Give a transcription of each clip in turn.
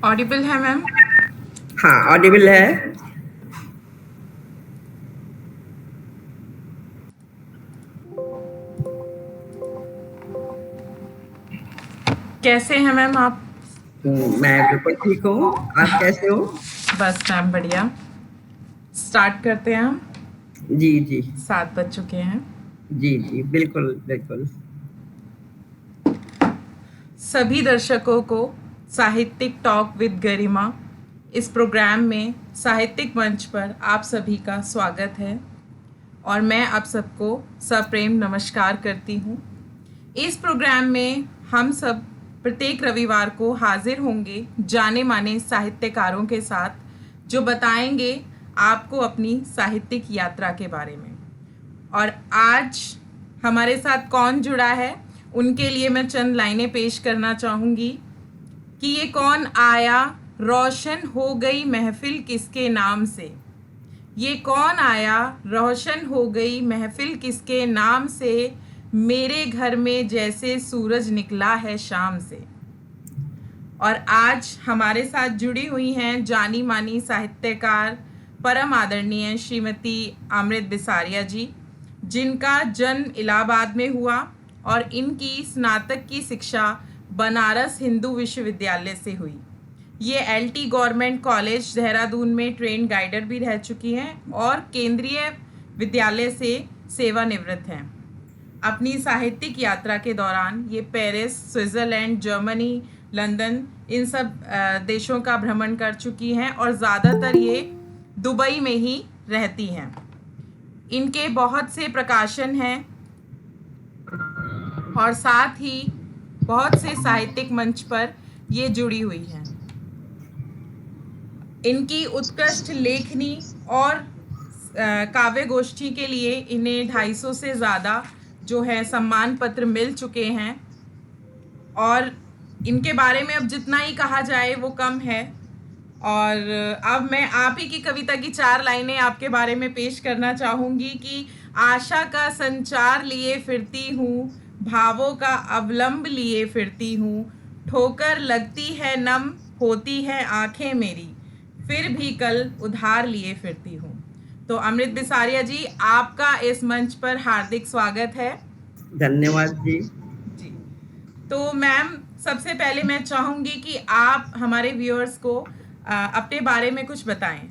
Audible है ma'am? हाँ, Audible है। कैसे हैं मैम आप? मैं बिल्कुल ठीक हूँ। आप कैसे हो? बस मैम बढ़िया। स्टार्ट करते हैं हम। जी, जी। 7 बज चुके हैं। जी, जी, बिल्कुल, बिल्कुल। सभी दर्शकों को साहित्यिक टॉक विद गरिमा इस प्रोग्राम में साहित्यिक मंच पर आप सभी का स्वागत है और मैं आप सबको सप्रेम नमस्कार करती हूँ। इस प्रोग्राम में हम सब प्रत्येक रविवार को हाजिर होंगे जाने माने साहित्यकारों के साथ, जो बताएंगे आपको अपनी साहित्यिक यात्रा के बारे में। और आज हमारे साथ कौन जुड़ा है, उनके लिए मैं चंद लाइनें पेश करना चाहूँगी कि ये कौन आया, रोशन हो गई महफिल किसके नाम से। ये कौन आया, रोशन हो गई महफिल किसके नाम से, मेरे घर में जैसे सूरज निकला है शाम से। और आज हमारे साथ जुड़ी हुई हैं जानी मानी साहित्यकार परम आदरणीय श्रीमती अमृत बिसारिया जी, जिनका जन्म इलाहाबाद में हुआ और इनकी स्नातक की शिक्षा बनारस हिंदू विश्वविद्यालय से हुई। ये एलटी गवर्नमेंट कॉलेज देहरादून में ट्रेन गाइडर भी रह चुकी हैं और केंद्रीय विद्यालय से सेवानिवृत्त हैं। अपनी साहित्यिक यात्रा के दौरान ये पेरिस, स्विट्ज़रलैंड, जर्मनी, लंदन, इन सब देशों का भ्रमण कर चुकी हैं और ज़्यादातर ये दुबई में ही रहती हैं। इनके बहुत से प्रकाशन हैं और साथ ही बहुत से साहित्यिक मंच पर ये जुड़ी हुई हैं। इनकी उत्कृष्ट लेखनी और काव्य गोष्ठी के लिए इन्हें 250 से ज़्यादा जो है सम्मान पत्र मिल चुके हैं और इनके बारे में अब जितना ही कहा जाए वो कम है। और अब मैं आप ही की कविता की 4 लाइनें आपके बारे में पेश करना चाहूँगी कि आशा का संचार लिए फिरती हूँ, भावों का अवलंब लिए फिरती हूँ, ठोकर लगती है नम होती है आंखें मेरी, फिर भी कल उधार लिए फिरती हूँ। तो अमृत बिसारिया जी, आपका इस मंच पर हार्दिक स्वागत है। धन्यवाद जी। जी। तो मैम, सबसे पहले मैं चाहूँगी कि आप हमारे व्यूअर्स को अपने बारे में कुछ बताएं।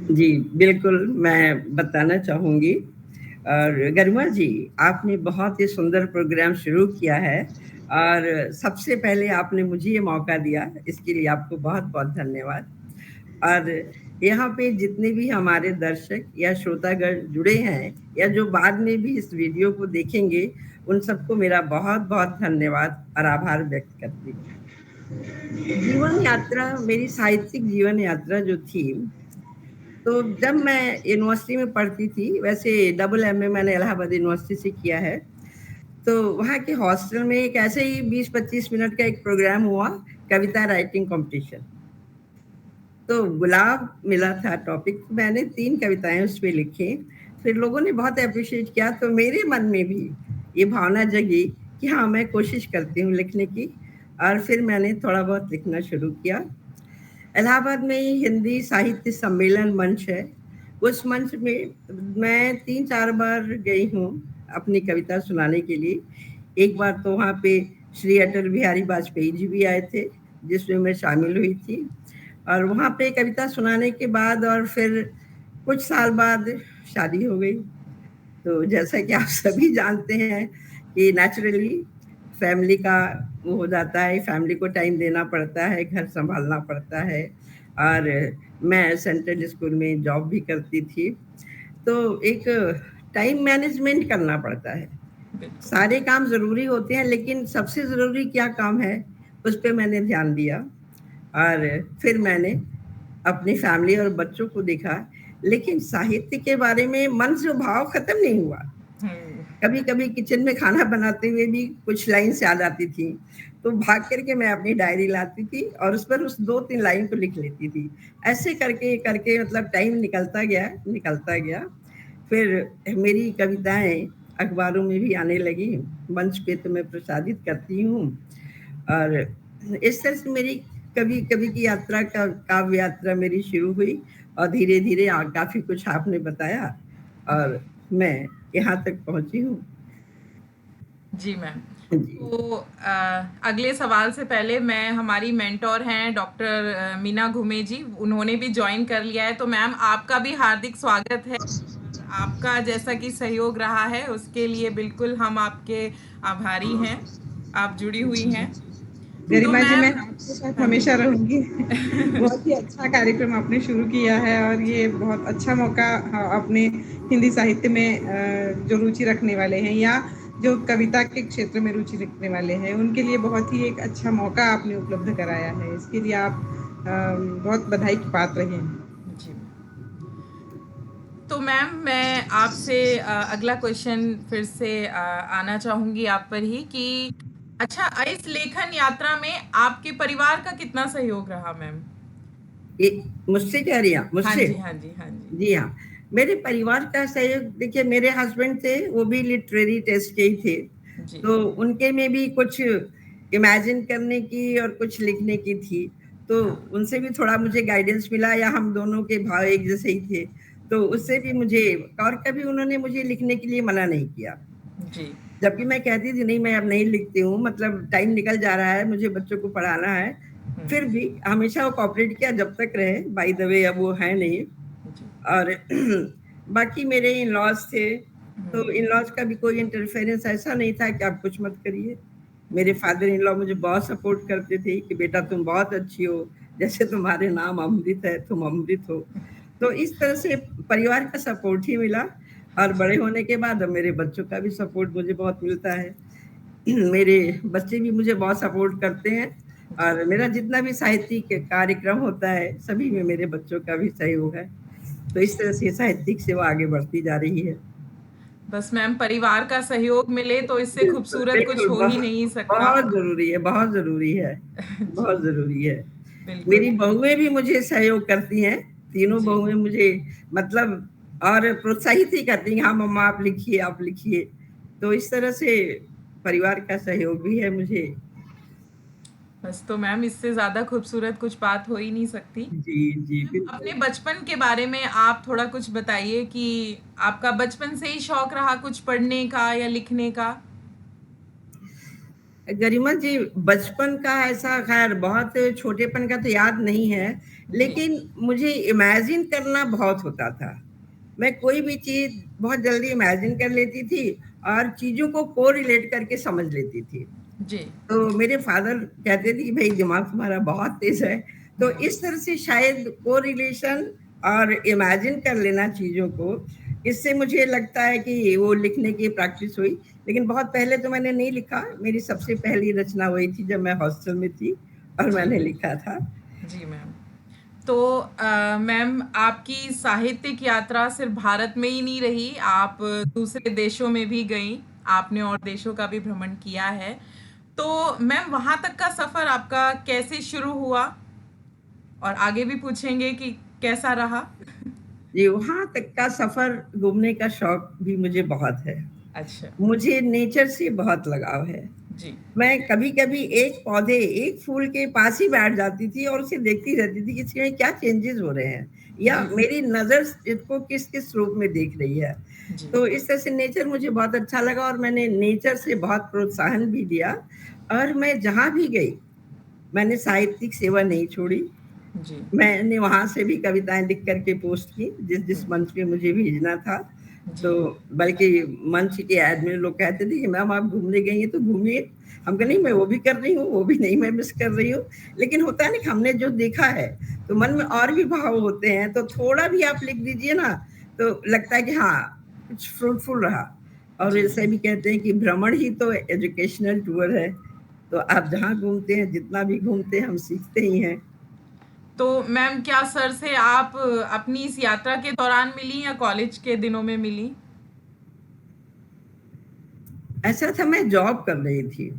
जी, बिल्कुल, मैं बताना चाहूँगी। और गरिमा जी, आपने बहुत ही सुंदर प्रोग्राम शुरू किया है और सबसे पहले आपने मुझे ये मौका दिया, इसके लिए आपको बहुत-बहुत धन्यवाद। और यहाँ पे जितने भी हमारे दर्शक या श्रोतागण जुड़े हैं या जो बाद में भी इस वीडियो को देखेंगे, उन सबको मेरा बहुत-बहुत धन्यवाद और आभार व्यक्त करती हूँ। जीवन यात्रा, मेरी साहित्यिक जीवन यात्रा जो थी, तो जब मैं यूनिवर्सिटी में पढ़ती थी, वैसे डबल एमए मैंने इलाहाबाद यूनिवर्सिटी से किया है, तो वहाँ के हॉस्टल में एक ऐसे ही 20-25 मिनट का एक प्रोग्राम हुआ, कविता राइटिंग कॉम्पिटिशन। तो गुलाब मिला था टॉपिक, मैंने 3 कविताएँ उसपे लिखी, फिर लोगों ने बहुत एप्रिशिएट किया, तो मेरे मन में भी ये भावना जगी कि हाँ, मैं कोशिश करती हूँ लिखने की और फिर मैंने थोड़ा बहुत लिखना शुरू किया। इलाहाबाद में ही हिंदी साहित्य सम्मेलन मंच है, उस मंच में मैं 3-4 बार गई हूँ अपनी कविता सुनाने के लिए। एक बार तो वहाँ पे श्री अटल बिहारी वाजपेयी जी भी आए थे, जिसमें मैं शामिल हुई थी और वहाँ पे कविता सुनाने के बाद और फिर कुछ साल बाद शादी हो गई। तो जैसा कि आप सभी जानते हैं कि नेचुरली फैमिली का वो हो जाता है, फैमिली को टाइम देना पड़ता है, घर सँभालना पड़ता है और मैं सेंट्रल स्कूल में जॉब भी करती थी, तो एक टाइम मैनेजमेंट करना पड़ता है। बिल्कुल। सारे काम ज़रूरी होते हैं, लेकिन सबसे ज़रूरी क्या काम है, उस पे मैंने ध्यान दिया और फिर मैंने अपनी फैमिली और बच्चों को देखा, लेकिन साहित्य के बारे में मन से भाव खत्म नहीं हुआ। कभी-कभी किचन में खाना बनाते हुए भी कुछ लाइन्स याद आती थी, तो भाग कर के मैं अपनी डायरी लाती थी और उस पर उस 2-3 लाइन को लिख लेती थी। ऐसे करके मतलब टाइम निकलता गया, निकलता गया। फिर मेरी कविताएँ अखबारों में भी आने लगी, मंच पे तो मैं प्रसारित करती हूँ और इस तरह से मेरी कभी कभी की यात्रा का काव्य यात्रा मेरी शुरू हुई और धीरे धीरे काफी कुछ आपने बताया जी। और मैं यहाँ तक पहुंची हूँ। जी मैम। जी तो अगले सवाल से पहले मैं हमारी मेंटोर हैं डॉक्टर मीना घुमे जी, उन्होंने भी जॉइन कर लिया है। तो मैम आपका भी हार्दिक स्वागत है और आपका जैसा कि सहयोग रहा है उसके लिए बिल्कुल हम आपके आभारी हैं। आप जुड़ी हुई हैं। तो गरिमा जी, मैं मैम आपके साथ हाँ जी। हमेशा रहूँगी। बहुत ही अच्छा कार्यक्रम आपने शुरू किया है और ये बहुत अच्छा मौका अपने हिंदी साहित्य में जो रुचि रखने वाले हैं या जो कविता के क्षेत्र में रुचि रखने वाले हैं, उनके लिए बहुत ही एक अच्छा मौका आपने उपलब्ध कराया है। इसके लिए आप बहुत बधाई की पात्र हैं। जी। तो मैम मैं आपसे अगला क्वेश्चन फिर से आना चाहूँगी आप पर ही कि अच्छा, इस लेखन यात्रा में आपके परिवार का कितना सहयोग रहा मैम? ये मुझसे कह रही हैं हाँ मुझसे? जी, हाँ जी, हाँ जी। जी हाँ, मेरे परिवार का सहयोग देखिए, मेरे हस्बैंड थे, वो भी लिटरेरी टेस्ट के ही थे, जी। तो उनके में भी कुछ इमेजिन करने की और कुछ लिखने की थी, तो हाँ। उनसे भी थोड़ा मुझे गाइडेंस मिला, या हम दोनों के भाव एक जैसे ही थे, तो उससे भी मुझे, और कभी उन्होंने मुझे लिखने के लिए मना नहीं किया। जी। जबकि मैं कहती थी नहीं, मैं अब नहीं लिखती हूँ, मतलब टाइम निकल जा रहा है, मुझे बच्चों को पढ़ाना है, फिर भी हमेशा वो कोऑपरेट किया जब तक रहे। बाय द वे अब वो है नहीं। जी। और बाकी मेरे इन-लॉज़ थे, तो इन-लॉज़ का भी कोई इंटरफेरेंस ऐसा नहीं था कि आप कुछ मत करिए। मेरे फादर इन लॉ मुझे बहुत सपोर्ट करते थे कि बेटा तुम बहुत अच्छी हो, जैसे तुम्हारे नाम अमृत है, तुम अमृत हो। तो इस तरह से परिवार का सपोर्ट ही मिला, और बड़े होने के बाद अब मेरे बच्चों का भी सपोर्ट मुझे बहुत मिलता है। मेरे बच्चे भी मुझे बहुत सपोर्ट करते हैं, और मेरा जितना भी साहित्यिक कार्यक्रम होता है, सभी में मेरे बच्चों का भी सहयोग है। तो इस तरह से साहित्यिक सेवा आगे बढ़ती जा रही है। बस मैम, परिवार का सहयोग मिले तो इससे बिल्कुल, खूबसूरत कुछ बिल्कुल, हो ही नहीं सकता। बहुत ज़रूरी है, बहुत ज़रूरी है, जी, बहुत ज़रूरी है। बिल्कुल। मेरी बहुएँ भी मुझे सहयोग करती हैं, तीनों जी। बहुएँ मुझे मतलब और प्रोत्साहित ही करती हैं, हाँ, मम्मा आप लिखिए, आप लिखिए। तो इस तरह से परिवार का सहयोग भी है मुझे। बस तो मैम, इससे ज़्यादा खूबसूरत कुछ बात हो ही नहीं सकती। जी, जी, मैम, अपने बिल्कुल। बचपन के बारे में आप थोड़ा कुछ बताइए कि आपका बचपन से ही शौक रहा कुछ पढ़ने का या लिखने का? गरिमा जी, बचपन का ऐसा ख़ैर बहुत छोटेपन का तो याद नहीं है, जी। लेकिन मुझे इमेजिन करना बहुत होता था। मैं कोई भी चीज़ बहुत जल्दी इमेजिन कर लेती थी और चीज़ों को कोरिलेट करके समझ लेती थी। जी। तो मेरे फादर कहते थे कि भई दिमाग तुम्हारा बहुत तेज़ है। तो इस तरह से शायद कोरिलेशन और इमेजिन कर लेना चीज़ों को, इससे मुझे लगता है कि वो लिखने की प्रैक्टिस हुई। लेकिन बहुत पहले तो मैंने नहीं लिखा, मेरी सबसे पहली रचना वही थी जब मैं हॉस्टल में थी और जी। मैंने लिखा था। जी मैम। तो मैम, आपकी साहित्यिक यात्रा सिर्फ भारत में ही नहीं रही, आप दूसरे देशों में भी गईं, आपने और देशों का भी भ्रमण किया है। तो मैम, वहाँ तक का सफ़र आपका कैसे शुरू हुआ? और आगे भी पूछेंगे कि कैसा रहा? जी, वहाँ तक का सफ़र, घूमने का शौक भी मुझे बहुत है। अच्छा। मुझे नेचर से बहुत लगाव है। जी। मैं कभी-कभी एक पौधे, एक फूल के पास ही बैठ जाती थी और उसे देखती रहती थी कि इसमें क्या चेंजेज़ हो रहे हैं, या जी। मेरी नज़र इसको किस-किस रूप में देख रही है। जी। तो इस तरह से नेचर मुझे बहुत अच्छा लगा और मैंने नेचर से बहुत प्रोत्साहन भी लिया, और मैं जहाँ भी गई, मैंने साहित्यिक सेवा नहीं छोड़ी। जी। मैंने वहाँ से भी कविताएँ लिख कर के पोस्ट की, जिस-जिस मंच पे मुझे भेजना था। तो जी। बल्कि मंच के एडमिन लोग कहते थे कि मैम आप घूमने गई हैं तो घूमिए। हम कहा नहीं, मैं वो भी कर रही हूँ, वो भी नहीं मैं मिस कर रही हूँ। लेकिन होता है ना कि हमने जो देखा है, तो मन में और भी भाव होते हैं, तो थोड़ा भी आप लिख दीजिए ना, तो लगता है कि हाँ, कुछ फ्रूटफुल रहा। और जी। ऐसे भी कहते हैं कि भ्रमण ही तो एजुकेशनल टूर है। तो आप जहाँ घूमते हैं, जितना भी घूमते हैं, हम सीखते ही हैं। तो मैम, क्या सर से आप अपनी इस यात्रा के दौरान मिली या कॉलेज के दिनों में मिली? ऐसा था, मैं जॉब कर रही थी,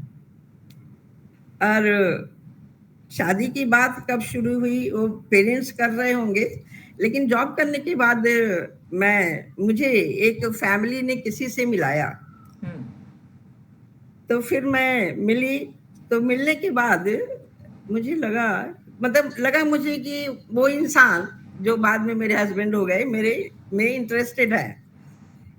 और शादी की बात कब शुरू हुई वो पेरेंट्स कर रहे होंगे, लेकिन जॉब करने के बाद मुझे एक फैमिली ने किसी से मिलाया। हुँ। तो फिर मैं मिली, तो मिलने के बाद मुझे लगा, मतलब लगा मुझे कि वो इंसान जो बाद में मेरे हस्बैंड हो गए, मेरे में इंटरेस्टेड है।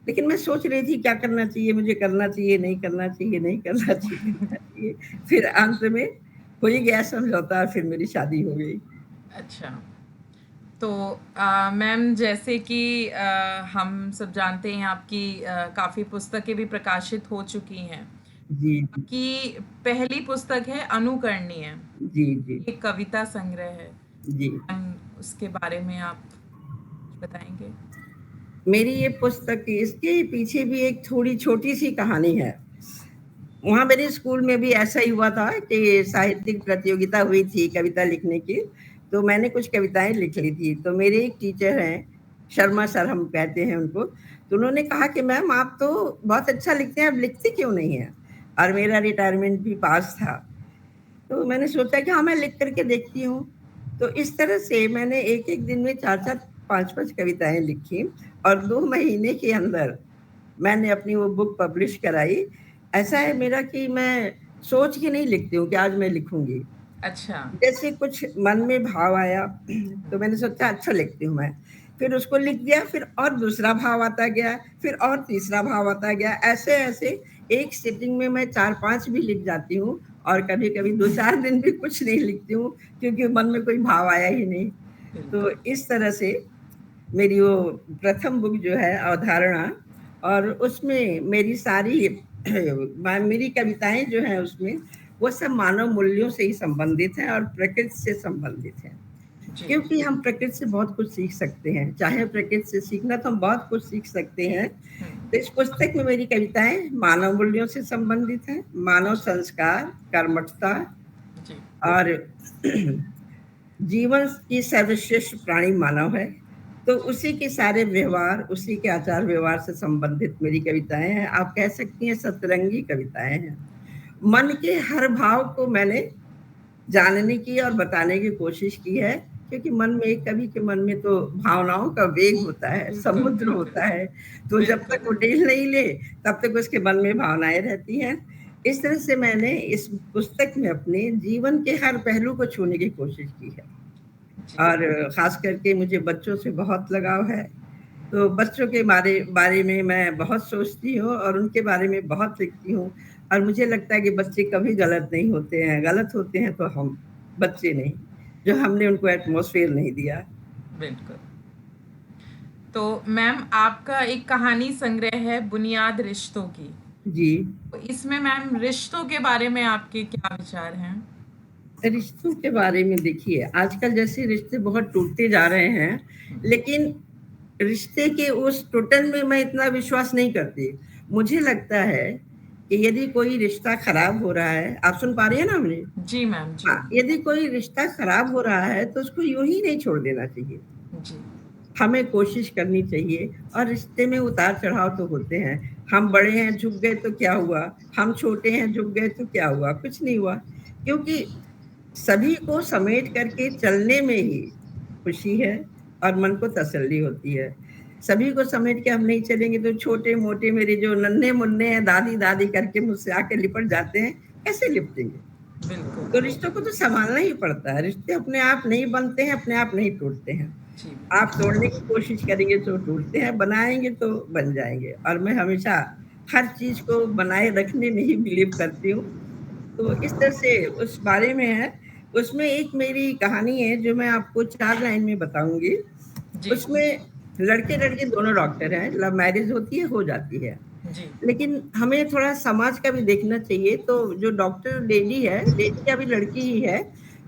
लेकिन मैं सोच रही थी क्या करना चाहिए, मुझे करना चाहिए, नहीं करना चाहिए, नहीं करना चाहिए, करना चाहिए। फिर अंत में हो ही गया समझौता, और फिर मेरी शादी हो गई। अच्छा। तो मैम, जैसे कि हम सब जानते हैं आपकी काफ़ी पुस्तकें भी प्रकाशित हो चुकी हैं। जी, जी। आपकी पहली पुस्तक है अनुकरणीय, जी, जी। एक कविता संग्रह है। जी। मैम, उसके बारे में आप कुछ बताएँगे? मेरी ये पुस्तक, इसके पीछे भी एक थोड़ी छोटी-सी कहानी है। वहाँ मेरे स्कूल में भी ऐसा ही हुआ था कि साहित्यिक प्रतियोगिता हुई थी कविता लिखने की, तो मैंने कुछ कविताएँ लिख ली थी। तो मेरे एक टीचर हैं, शर्मा सर हम कहते हैं उनको, तो उन्होंने कहा कि मैम आप तो बहुत अच्छा लिखते हैं, आप लिखती क्यों नहीं हैं? और मेरा रिटायरमेंट भी पास था। तो मैंने सोचा कि हाँ, मैं लिख कर के देखती हूँ। तो इस तरह से मैंने एक-एक दिन में 4-4, 5-5 कविताएँ लिखी, और 2 महीने के अंदर मैंने अपनी वो बुक पब्लिश कराई। ऐसा है मेरा कि मैं सोच के नहीं लिखती हूँ कि आज मैं लिखूँगी। अच्छा। जैसे कुछ मन में भाव आया तो मैंने सोचा अच्छा लिखती हूँ मैं। फिर उसको लिख दिया, फिर और दूसरा भाव आता गया, फिर और तीसरा भाव आता गया। ऐसे-ऐसे एक सिटिंग में मैं 4-5 भी लिख जाती हूँ, और कभी-कभी 2-4 दिन भी कुछ नहीं लिखती हूँ, क्योंकि मन में कोई भाव आया ही नहीं। तो बिल्कुल। इस तरह से मेरी वो प्रथम बुक जो है अवधारणा, और उसमें मेरी सारी मेरी कविताएँ जो हैं उसमें, वो सब मानव मूल्यों से ही संबंधित हैं और प्रकृति से संबंधित हैं। जी। क्योंकि हम प्रकृति से बहुत कुछ सीख सकते हैं, चाहे प्रकृति से सीखना तो हम बहुत कुछ सीख सकते हैं। तो इस पुस्तक में मेरी कविताएँ मानव मूल्यों से संबंधित हैं, मानव संस्कार, कर्मठता जी। और जीवन की सर्वश्रेष्ठ प्राणी मानव है, तो उसी के सारे व्यवहार, उसी के आचार व्यवहार से संबंधित मेरी कविताएँ हैं। आप कह सकती हैं सतरंगी कविताएँ हैं। मन के हर भाव को मैंने जानने की और बताने की कोशिश की है, क्योंकि मन में, एक कवि के मन में तो भावनाओं का वेग होता है, बिल्कुल, समुद्र बिल्कुल। होता है, तो जब तक वो बिल्कुल। डील नहीं ले, तब तक उसके मन में भावनाएँ रहती हैं। इस तरह से मैंने इस पुस्तक में अपने जीवन के हर पहलू को छूने की कोशिश की है। जी। और ख़ास करके मुझे बच्चों से बहुत लगाव है, तो बच्चों के बारे बारे में मैं बहुत सोचती हूँ और उनके बारे में बहुत लिखती हूँ, और मुझे लगता है कि बच्चे कभी गलत नहीं होते हैं, गलत होते हैं तो हम, बच्चे नहीं, जो हमने उनको एटमॉस्फेयर नहीं दिया। बिल्कुल। तो मैम, आपका एक कहानी संग्रह है बुनियाद रिश्तों की। जी। तो इसमें मैम रिश्तों के बारे में आपके क्या विचार हैं? रिश्तों के बारे में देखिए, आजकल जैसे रिश्ते बहुत टूटते जा रहे हैं, लेकिन रिश्ते के उस टूटन में मैं इतना विश्वास नहीं करती। मुझे लगता है कि यदि कोई रिश्ता खराब हो रहा है, आप सुन पा रही हैं ना मुझे? जी मैम, जी। हाँ, यदि कोई रिश्ता खराब हो रहा है तो उसको यूँ ही नहीं छोड़ देना चाहिए। जी। हमें कोशिश करनी चाहिए, और रिश्ते में उतार-चढ़ाव तो होते हैं। हम बड़े हैं, झुक गए तो क्या हुआ? हम छोटे हैं, झुक गए तो क्या हुआ? कुछ नहीं हुआ, क्योंकि सभी को समेट करके चलने में ही खुशी है और मन को तसल्ली होती है। सभी को समेट के हम नहीं चलेंगे तो छोटे-मोटे मेरे जो नन्हे-मुन्ने हैं, दादी-दादी करके मुझसे आके लिपट जाते हैं, कैसे लिपटेंगे? बिल्कुल। तो रिश्तों को तो सँभालना ही पड़ता है। रिश्ते अपने आप नहीं बनते हैं, अपने आप नहीं टूटते हैं। जी। आप तोड़ने की कोशिश करेंगे तो टूटते हैं, बनाएँगे तो बन जाएँगे, और मैं हमेशा हर चीज़ को बनाए रखने में ही बिलीव करती हूँ। तो इस तरह से उस बारे में है। उसमें एक मेरी कहानी है जो मैं आपको 4 लाइन में बताऊँगी। जी। उसमें लड़के-लड़की दोनों डॉक्टर हैं, लव मैरिज होती है, हो जाती है। जी। लेकिन हमें थोड़ा समाज का भी देखना चाहिए, तो जो डॉक्टर लेडी है, लेडी क्या, अभी लड़की ही है,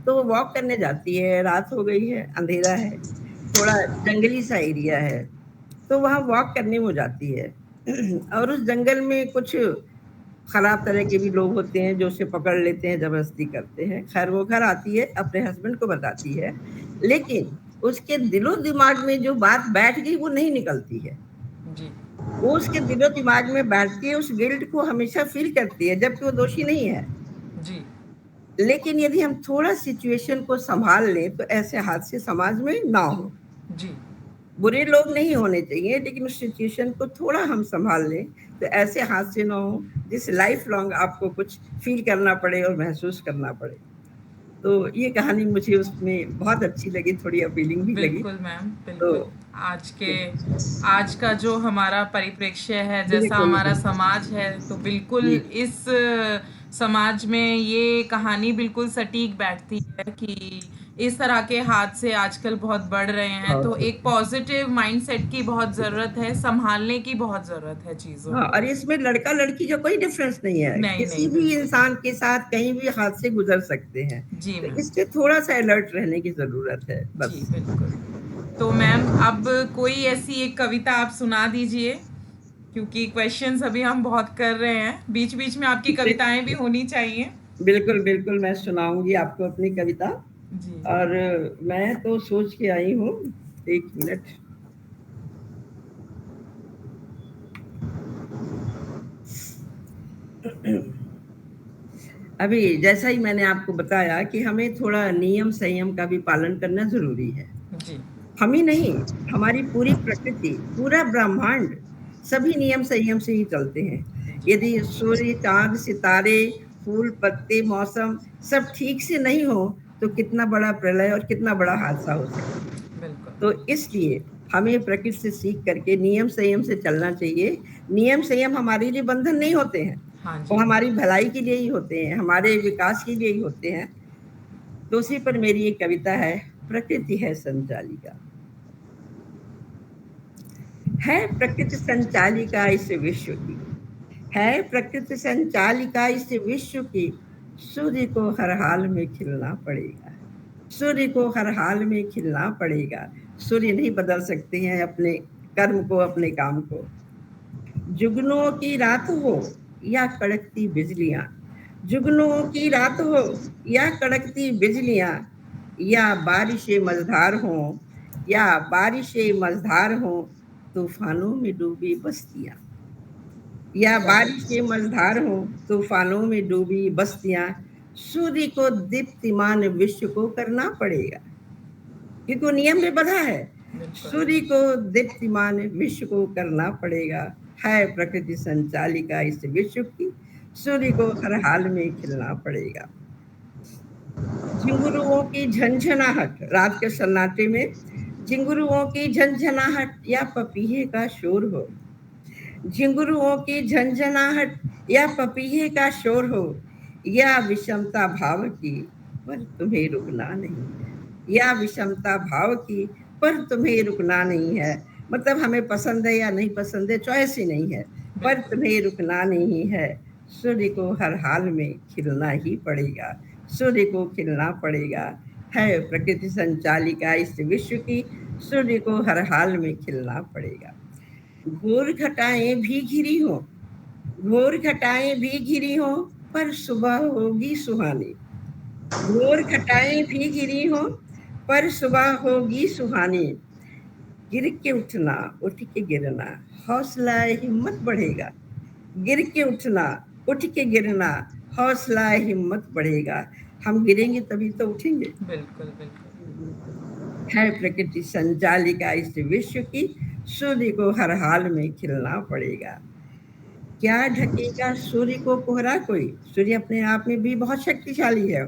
तो वो वॉक करने जाती है, रात हो गई है, अंधेरा है, थोड़ा जंगली सा एरिया है, तो वहाँ वॉक करने वो जाती है। और उस जंगल में कुछ खराब तरह के भी लोग होते हैं जो उसे पकड़ लेते हैं, ज़बरदस्ती करते हैं। ख़ैर वो घर आती है, अपने हस्बैंड को बताती है, लेकिन उसके दिलो-दिमाग में जो बात बैठ गई वो नहीं निकलती है। जी। वो उसके दिलो-दिमाग में बैठती है, उस गिल्ट को हमेशा फ़ील करती है, जबकि वो दोषी नहीं है। जी। लेकिन यदि हम थोड़ा सिचुएशन को सँभाल लें, तो ऐसे हादसे समाज में ना हो। जी। बुरे लोग नहीं होने चाहिए, लेकिन उस सिचुएशन को थोड़ा हम सँभाल लें, तो ऐसे हादसे ना हो, जिससे लाइफ़ लॉन्ग आपको कुछ फ़ील करना पड़े और महसूस करना पड़े। तो ये कहानी मुझे उसमें बहुत अच्छी लगी, थोड़ी अपीलिंग भी लगी। बिल्कुल मैम, तो बिल्कुल। आज का जो हमारा परिप्रेक्ष्य है, जैसा बिल्कुल हमारा बिल्कुल। समाज है, तो बिल्कुल जी इस समाज में ये कहानी बिल्कुल सटीक बैठती है कि इस तरह के हादसे आजकल बहुत बढ़ रहे हैं, तो बहुत। एक पॉजिटिव माइंडसेट की बहुत ज़रूरत है, संभालने की बहुत ज़रूरत है चीज़ों हाँ, को। और इसमें लड़का लड़की का कोई डिफरेंस नहीं है, नहीं, किसी नहीं, भी बिल्कुल। इंसान के साथ कहीं भी हाथ से गुजर सकते हैं। जी तो मैम। इससे थोड़ा सा अलर्ट रहने की जरूरत है जी, बस। बिल्कुल। तो मैम, अब कोई ऐसी एक कविता आप सुना दीजिए, क्योंकि क्वेश्चंस अभी हम बहुत कर रहे हैं। बीच-बीच में आपकी कविताएँ भी होनी चाहिए। बिल्कुल बिल्कुल, मैं सुनाऊंगी आपको अपनी कविता। जी। और मैं तो सोच के आई हूँ, एक मिनट। अभी जैसा ही मैंने आपको बताया कि हमें थोड़ा नियम संयम का भी पालन करना जरूरी है। जी। हम ही नहीं, हमारी पूरी प्रकृति, पूरा ब्रह्मांड, सभी नियम संयम से ही चलते हैं। जी, यदि सूर्य, चांद, सितारे, फूल, पत्ते, मौसम सब ठीक से नहीं हो तो कितना बड़ा प्रलय और कितना बड़ा हादसा हो सकता है। तो बिल्कुल। इसलिए हमें प्रकृति से सीख करके नियम संयम से चलना चाहिए। नियम संयम हमारे लिए बंधन नहीं होते हैं, हाँ वो जी। हमारी भलाई के लिए ही होते हैं, हमारे विकास के लिए ही होते हैं। तो उसी पर मेरी एक कविता है, प्रकृति है संचालिका। है प्रकृति संचालिका इस विश्व की, है प्रकृति संचालिका इस विश्व की। सूर्य को हर हाल में खिलना पड़ेगा, सूर्य को हर हाल में खिलना पड़ेगा। सूर्य नहीं बदल सकते हैं अपने कर्म को, अपने काम को। जुगनुओं की रात हो या कड़कती बिजलियां, जुगनुओं की रात हो या कड़कती बिजलियां, या बारिशें मझधार हो, या बारिशें मझधार हो, तूफानों में डूबी बस्तियां, या बारिशें मझधार हो, तूफानों में डूबी बस्तियां। सूर्य को दीप्तिमान विश्व को करना पड़ेगा, क्योंकि वो नियम में बंधा है। बिल्कुल। सूर्य को दीप्तिमान विश्व को करना पड़ेगा। है प्रकृति संचालिका इस विश्व की, सूर्य को हर हाल में खिलना पड़ेगा। झिंगुरुओं की झंझनाहट, रात के सन्नाटे में झिंगुरुओं की झंझनाहट या पपीहे का शोर हो, झिंगुरुओं की झंझनाहट या पपीहे का शोर हो, या विषमता भाव की पर तुम्हें रुकना नहीं है, या विषमता भाव की पर तुम्हें रुकना नहीं है। मतलब हमें पसंद है या नहीं पसंद है, चॉइस ही नहीं है, पर बिल्कुल। तुम्हें रुकना नहीं है। सूर्य को हर हाल में खिलना ही पड़ेगा, सूर्य को खिलना पड़ेगा। है प्रकृति संचालिका इस विश्व की, सूर्य को हर हाल में खिलना पड़ेगा। घोर घटाएं भी घिरी हो, घोर घटाएं भी घिरी हो, पर सुबह होगी सुहानी। घोर घटाएं भी घिरी हो, पर सुबह होगी सुहानी। गिर के उठना, उठ के गिरना, हौसला हिम्मत बढ़ेगा। गिर के उठना, उठ के गिरना, हौसला हिम्मत बढ़ेगा। हम गिरेंगे तभी तो उठेंगे। बिल्कुल, बिल्कुल। है प्रकृति संचालिका इस विश्व की, सूर्य को हर हाल में खिलना पड़ेगा। क्या ढकेगा सूर्य को कोहरा कोई, सूर्य अपने आप में भी बहुत शक्तिशाली है।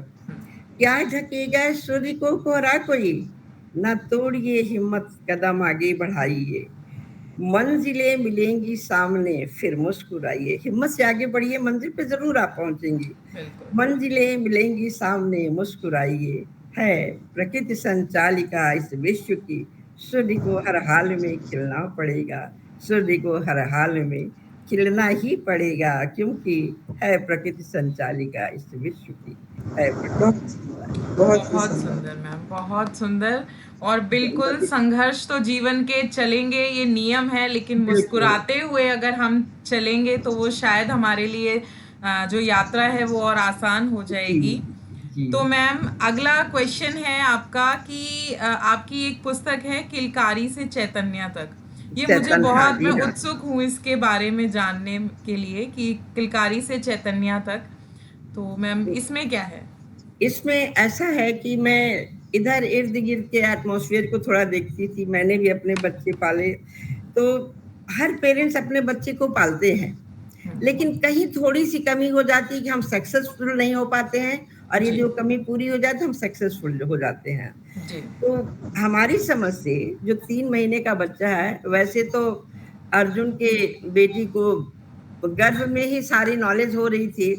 क्या ढकेगा सूर्य को कोहरा कोई, न तोड़िए हिम्मत, कदम आगे बढ़ाइए। मंजिलें मिलेंगी सामने फिर मुस्कुराइए, हिम्मत से आगे बढ़िए, मंजिल पे जरूर आप पहुंचेंगी। बिल्कुल। मंजिलें मिलेंगी सामने मुस्कुराइए। है प्रकृति संचालिका इस विश्व की, सूर्य को हर हाल में खिलना पड़ेगा, सूर्य को हर हाल में खिलना ही पड़ेगा, क्योंकि है प्रकृति संचालिका इस विश्व की। है प्रकृति बहुत संचालिका। बहुत ही बहुत सुंदर। सुंदर मैम, बहुत सुंदर। और बिल्कुल संघर्ष तो जीवन के चलेंगे, ये नियम है, लेकिन बिल्कुल। मुस्कुराते हुए अगर हम चलेंगे तो वो शायद हमारे लिए जो यात्रा है वो और आसान हो जी जाएगी। जी। तो मैम, अगला क्वेश्चन है आपका कि आपकी एक पुस्तक है किलकारी से चैतन्य तक। ये मुझे चेतन, हाँ बहुत, मैं जी हाँ। उत्सुक हूँ इसके बारे में जानने के लिए कि किलकारी से चैतन्य तक, तो मैम इसमें क्या है? इसमें ऐसा है कि मैं इधर इर्द गिर्द के एटमॉस्फेयर को थोड़ा देखती थी, मैंने भी अपने बच्चे पाले। तो हर पेरेंट्स अपने बच्चे को पालते हैं, लेकिन कहीं थोड़ी सी कमी हो जाती है कि हम सक्सेसफुल नहीं हो पाते हैं, और जी। यदि वो कमी पूरी हो जाए तो हम सक्सेसफुल हो जाते हैं। जी। तो हमारी समझ से जो 3 महीने का बच्चा है, वैसे तो अर्जुन के बेटी को गर्भ में ही सारी नॉलेज हो रही थी,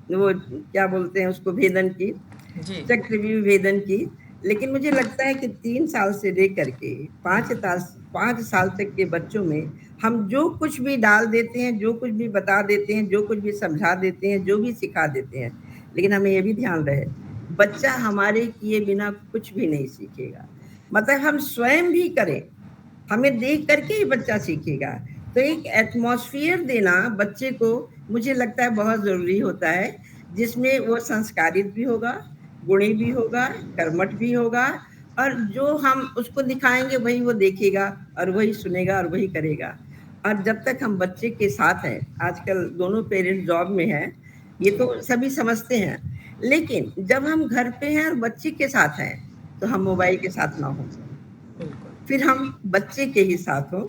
वो क्या बोलते हैं उसको, भेदन की, जी। चक्रव्यूह भेदन की। लेकिन मुझे लगता है कि 3 साल से लेकर के 5 साल तक के बच्चों में हम जो कुछ भी डाल देते हैं, जो कुछ भी बता देते हैं, जो कुछ भी समझा देते हैं, जो भी सिखा देते हैं, लेकिन हमें ये भी ध्यान रहे, बच्चा हमारे किए बिना कुछ भी नहीं सीखेगा। मतलब हम स्वयं भी करें, हमें देख करके ही बच्चा सीखेगा। तो एक एटमॉस्फेयर देना बच्चे को, मुझे लगता है बहुत ज़रूरी होता है, जिसमें वो संस्कारित भी होगा, गुणी भी होगा, कर्मठ भी होगा, और जो हम उसको दिखाएँगे वही वो देखेगा और वही सुनेगा और वही करेगा। और जब तक हम बच्चे के साथ हैं, आजकल दोनों पेरेंट्स जॉब में हैं, ये जी। तो सभी समझते हैं। लेकिन जब हम घर पे हैं और बच्चे के साथ हैं, तो हम मोबाइल के साथ ना हों। बिल्कुल। फिर हम बच्चे के ही साथ हों,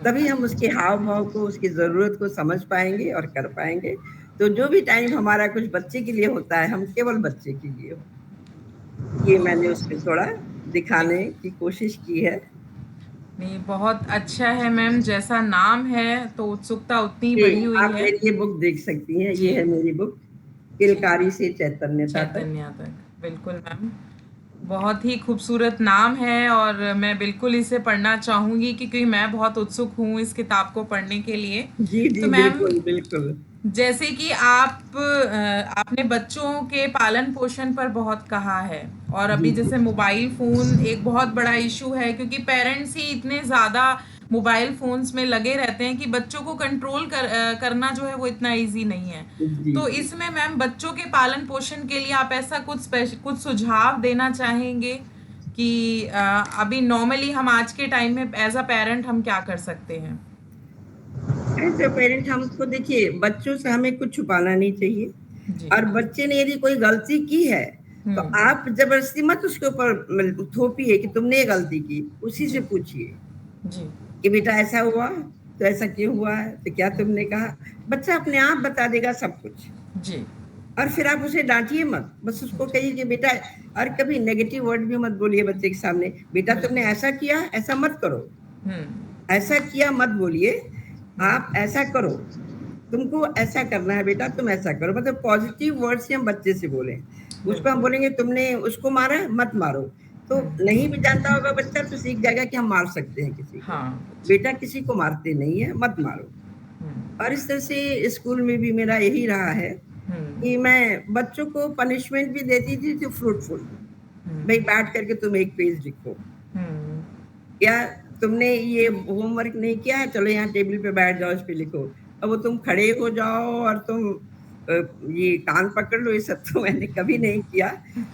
तभी हम उसके हाव-भाव को, उसकी ज़रूरत को समझ पाएँगे और कर पाएँगे। तो जो भी टाइम हमारा कुछ बच्चे के लिए होता है, हम केवल बच्चे के लिए हो। ये मैंने उसमें थोड़ा नहीं, दिखाने की कोशिश की है। नहीं, बहुत अच्छा है मैम, जैसा नाम है तो उत्सुकता उतनी ही जी, बढ़ी हुई आप है। मेरी ये बुक देख सकती हैं, ये जी। है मेरी बुक, जी। किलकारी से चैतन्यता तक। चैतन्य तक, बिल्कुल मैम। बहुत ही खूबसूरत नाम है और मैं बिल्कुल इसे पढ़ना चाहूँगी क्योंकि मैं बहुत उत्सुक हूँ इस किताब को पढ़ने के लिए। जी, तो जी, मैम, बिल्कुल, बिल्कुल। जैसे कि आपने बच्चों के पालन-पोषण पर बहुत कहा है और अभी जी, जी। जैसे मोबाइल फ़ोन एक बहुत बड़ा इश्यू है क्योंकि पेरेंट्स ही इतने ज़्यादा मोबाइल फ़ोन्स में लगे रहते हैं कि बच्चों को कंट्रोल करना जो है वो इतना ईज़ी नहीं है। जी, तो जी। इसमें मैम बच्चों के पालन-पोषण के लिए आप ऐसा कुछ सुझाव देना चाहेंगे कि अभी नॉर्मली हम आज के टाइम में एज़ अ पेरेंट हम क्या कर सकते हैं? ऐसे पेरेंट हमको, देखिए, बच्चों से हमें कुछ छुपाना नहीं चाहिए। जी। और बच्चे ने यदि कोई गलती की है, तो हुँ। आप ज़बरदस्ती मत उसके ऊपर थोपिए कि तुमने ये गलती की, उसी से जी। पूछिए जी। कि बेटा ऐसा हुआ, तो ऐसा क्यों हुआ है? तो क्या तुमने कहा? बच्चा अपने आप बता देगा सब कुछ। जी। और फिर आप उसे डाँटिए मत, बस उसको कहिए कि बेटा, और कभी नेगेटिव वर्ड भी मत बोलिए बच्चे के सामने, बेटा तुमने बिल्कुल। ऐसा किया, ऐसा मत करो, हुँ। ऐसा किया मत बोलिए, आप हुँ। ऐसा करो, तुमको ऐसा करना है बेटा, तुम ऐसा करो। मतलब पॉज़िटिव वर्ड्स ही हम बच्चे से बोलें। उसको हम बिल्कुल। बोलेंगे तुमने उसको मारा, मत मारो। तो हुँ। नहीं भी जानता होगा बच्चा तो सीख जाएगा कि हम मार सकते हैं किसी को। हाँ, जी। बेटा किसी को मारते नहीं है, मत मारो। हुँ। और इस तरह से स्कूल में भी मेरा यही रहा है कि हुँ। मैं बच्चों को पनिशमेंट भी देती थी जो फ्रूटफुल। हुँ। भई बैठ कर के तुम 1 पेज लिखो, हुँ। या तुमने ये होमवर्क नहीं किया है, चलो यहाँ टेबल पे बैठ जाओ, इस पे लिखो। अब वो तुम खड़े हो जाओ और तुम अ, ये कान पकड़ लो, ये सब तो मैंने कभी नहीं किया।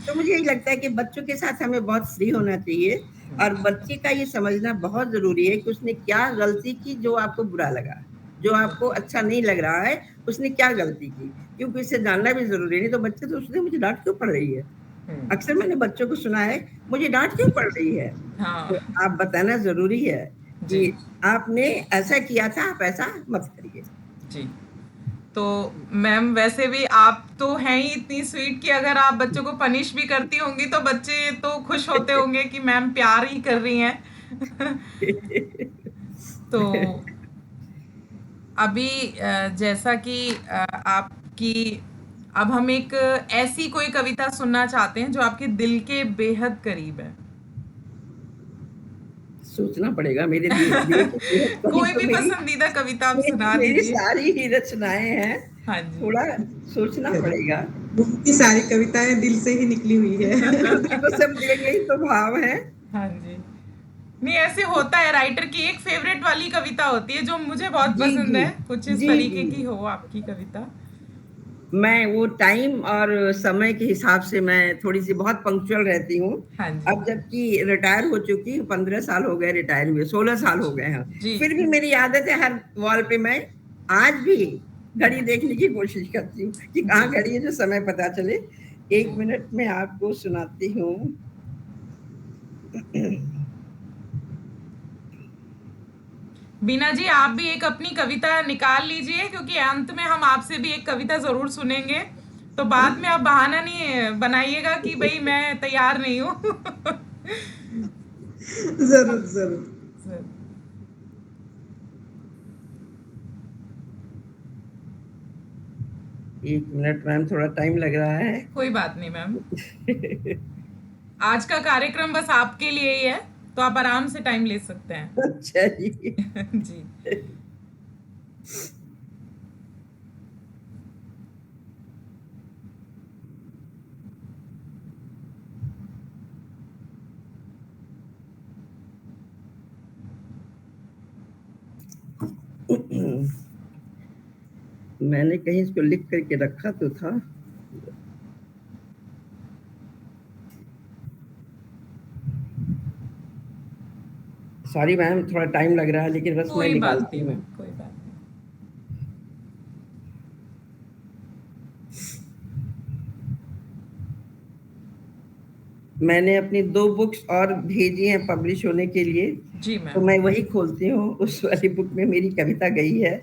तो मुझे यही लगता है कि बच्चों के साथ हमें बहुत फ्री होना चाहिए, और बच्चे का ये समझना बहुत ज़रूरी है कि उसने क्या गलती की जो आपको बुरा लगा, जो आपको अच्छा नहीं लग रहा है, उसने क्या गलती की? क्योंकि इसे जानना भी ज़रूरी है, नहीं तो बच्चे तो सोचते हैं मुझे डाँट क्यों पड़ रही है? हुँ। अक्सर मैंने बच्चों को सुना है, मुझे डाँट क्यों पड़ रही है? हाँ। तो आप बताना ज़रूरी है जी। कि आपने ऐसा किया था, आप ऐसा मत करिए। जी। तो मैम वैसे भी आप तो हैं ही इतनी स्वीट कि अगर आप बच्चों को पनिश भी करती होंगी तो बच्चे तो खुश होते होंगे कि मैम प्यार ही कर रही हैं। तो अभी जैसा कि आपकी अब हम एक ऐसी कोई कविता सुनना चाहते हैं जो आपके दिल के बेहद करीब है। सोचना पड़ेगा, मेरे दिल के बेहद करीब कोई तो भी मेरी पसंदीदा कविता आप मेरी सुना मेरी दीजिए। सारी ही रचनाएँ हैं, हाँ जी। थोड़ा सोचना पड़ेगा। उनकी सारी कविताएं दिल से ही निकली हुई है। देखो सब देंगे ही तो भाव है। हाँ जी। नहीं, ऐसे होता है, राइटर की एक फेवरेट वाली कविता होती है जो मुझे बहुत जी, पसंद जी। है, कुछ इस जी, तरीके जी। की हो आपकी कविता। मैं वो टाइम और समय के हिसाब से मैं थोड़ी-सी बहुत पंक्चुअल रहती हूँ। हाँ जी। अब जबकि रिटायर हो चुकी हूँ, 15 साल हो गए रिटायर हुए, 16 साल हो गए हैं। जी। फिर भी मेरी आदत है, हर वॉल पे मैं आज भी घड़ी देखने की कोशिश करती हूँ कि जी। कहाँ घड़ी है जो समय पता चले। जी। 1 मिनट में आपको सुनाती हूँ। बीना जी, आप भी एक अपनी कविता निकाल लीजिए क्योंकि अंत में हम आपसे भी एक कविता ज़रूर सुनेंगे। तो बाद में आप बहाना नहीं बनाइएगा कि भाई मैं तैयार नहीं हूँ। जरूर जरूर। एक मिनट मैम, थोड़ा टाइम लग रहा है। कोई बात नहीं मैम, आज का कार्यक्रम बस आपके लिए ही है, तो आप आराम से टाइम ले सकते हैं। अच्छा जी। जी। मैंने कहीं इसको लिख करके रखा तो था। सॉरी मैम, थोड़ा टाइम लग रहा है, लेकिन बस मैं कोई बात निकालती नहीं हूँ। मैम, कोई बात नहीं। मैंने अपनी 2 बुक्स और भेजी हैं पब्लिश होने के लिए, जी तो मैम। मैं वही खोलती हूँ। उस वाली बुक में मेरी कविता गई है।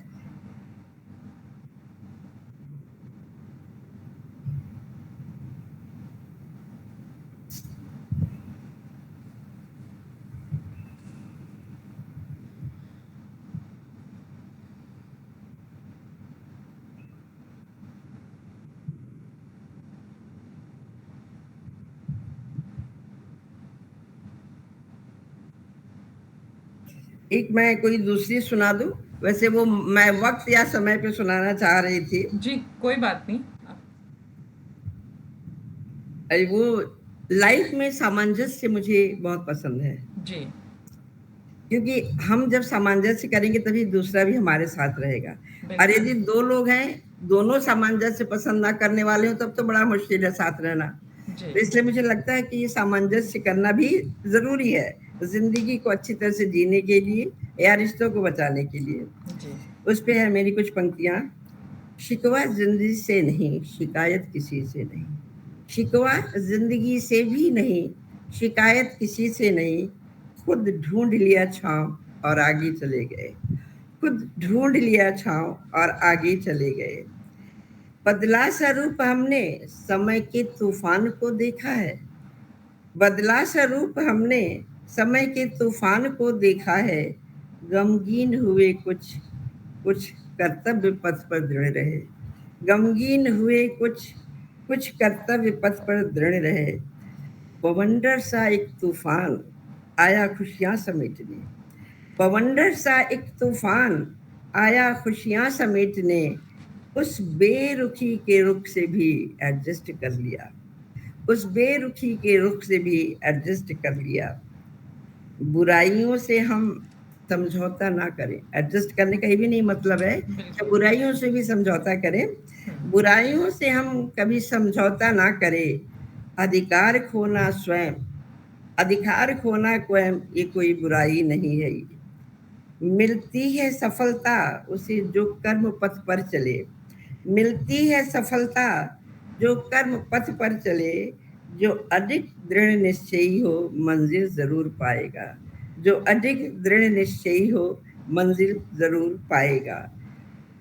एक मैं कोई दूसरी सुना दूं? वैसे वो मैं वक्त या समय पे सुनाना चाह रही थी। जी कोई बात नहीं। अरे वो लाइफ में सामंजस्य मुझे बहुत पसंद है, जी क्योंकि हम जब सामंजस्य करेंगे तभी दूसरा भी हमारे साथ रहेगा। और बिल्कुल। यदि 2 लोग हैं, दोनों सामंजस्य पसंद ना करने वाले हो, तब तो बड़ा मुश्किल है साथ रहना। जी तो इसलिए मुझे लगता है कि ये सामंजस्य करना भी ज़रूरी है, ज़िंदगी को अच्छी तरह से जीने के लिए या रिश्तों को बचाने के लिए। जी उस पे है मेरी कुछ पंक्तियाँ। शिकवा ज़िंदगी से नहीं, शिकायत किसी से नहीं। शिकवा ज़िंदगी से भी नहीं, शिकायत किसी से नहीं। खुद ढूँढ लिया छाँव और आगे चले गए। खुद ढूँढ लिया छाँव और आगे चले गए। बदला सा रूप हमने समय के तूफान को देखा है। बदला सा रूप हमने समय के तूफान को देखा है। गमगीन हुए कुछ कुछ कर्तव्य पथ पर दृढ़ रहे। गमगीन हुए कुछ कुछ कर्तव्य पथ पर दृढ़ रहे। बवंडर सा एक तूफान आया खुशियां समेटने। बवंडर सा एक तूफान आया खुशियां समेटने। उस बेरुखी के रुख से भी एडजस्ट कर लिया। उस बेरुखी के रुख से भी एडजस्ट कर लिया। बुराइयों से हम समझौता ना करें। एडजस्ट करने का ये भी नहीं मतलब है कि बिल्कुल। बुराइयों से भी समझौता करें। बुराइयों से हम कभी समझौता ना करें। अधिकार खोना स्वयं, अधिकार खोना स्वयं ये कोई बुराई नहीं है। मिलती है सफलता उसे जो कर्म पथ पर चले। मिलती है सफलता जो कर्म पथ पर चले। जो अधिक दृढ़ निश्चयी हो मंजिल जरूर पाएगा। जो अधिक दृढ़ निश्चयी हो मंजिल जरूर पाएगा।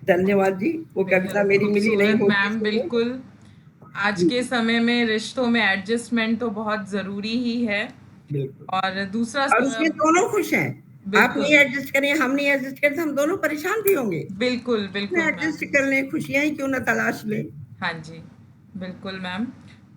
धन्यवाद जी। वो कविता बेहद मेरी मिली नहीं खूबसूरत होती मैम, तो। बिल्कुल। आज के समय में रिश्तों में एडजस्टमेंट तो बहुत ज़रूरी ही है। बिल्कुल। और दूसरा और उसमें दोनों खुश हैं। आप नहीं बिल्कुल एडजस्ट करें, हम नहीं एडजस्ट करें, तो हम दोनों परेशान भी होंगे। बिल्कुल ना बिल्कुल मैम। एडजस्ट कर लें, खुशियां ही क्यों ना तलाश लें। हाँ जी, बिल्कुल मैम।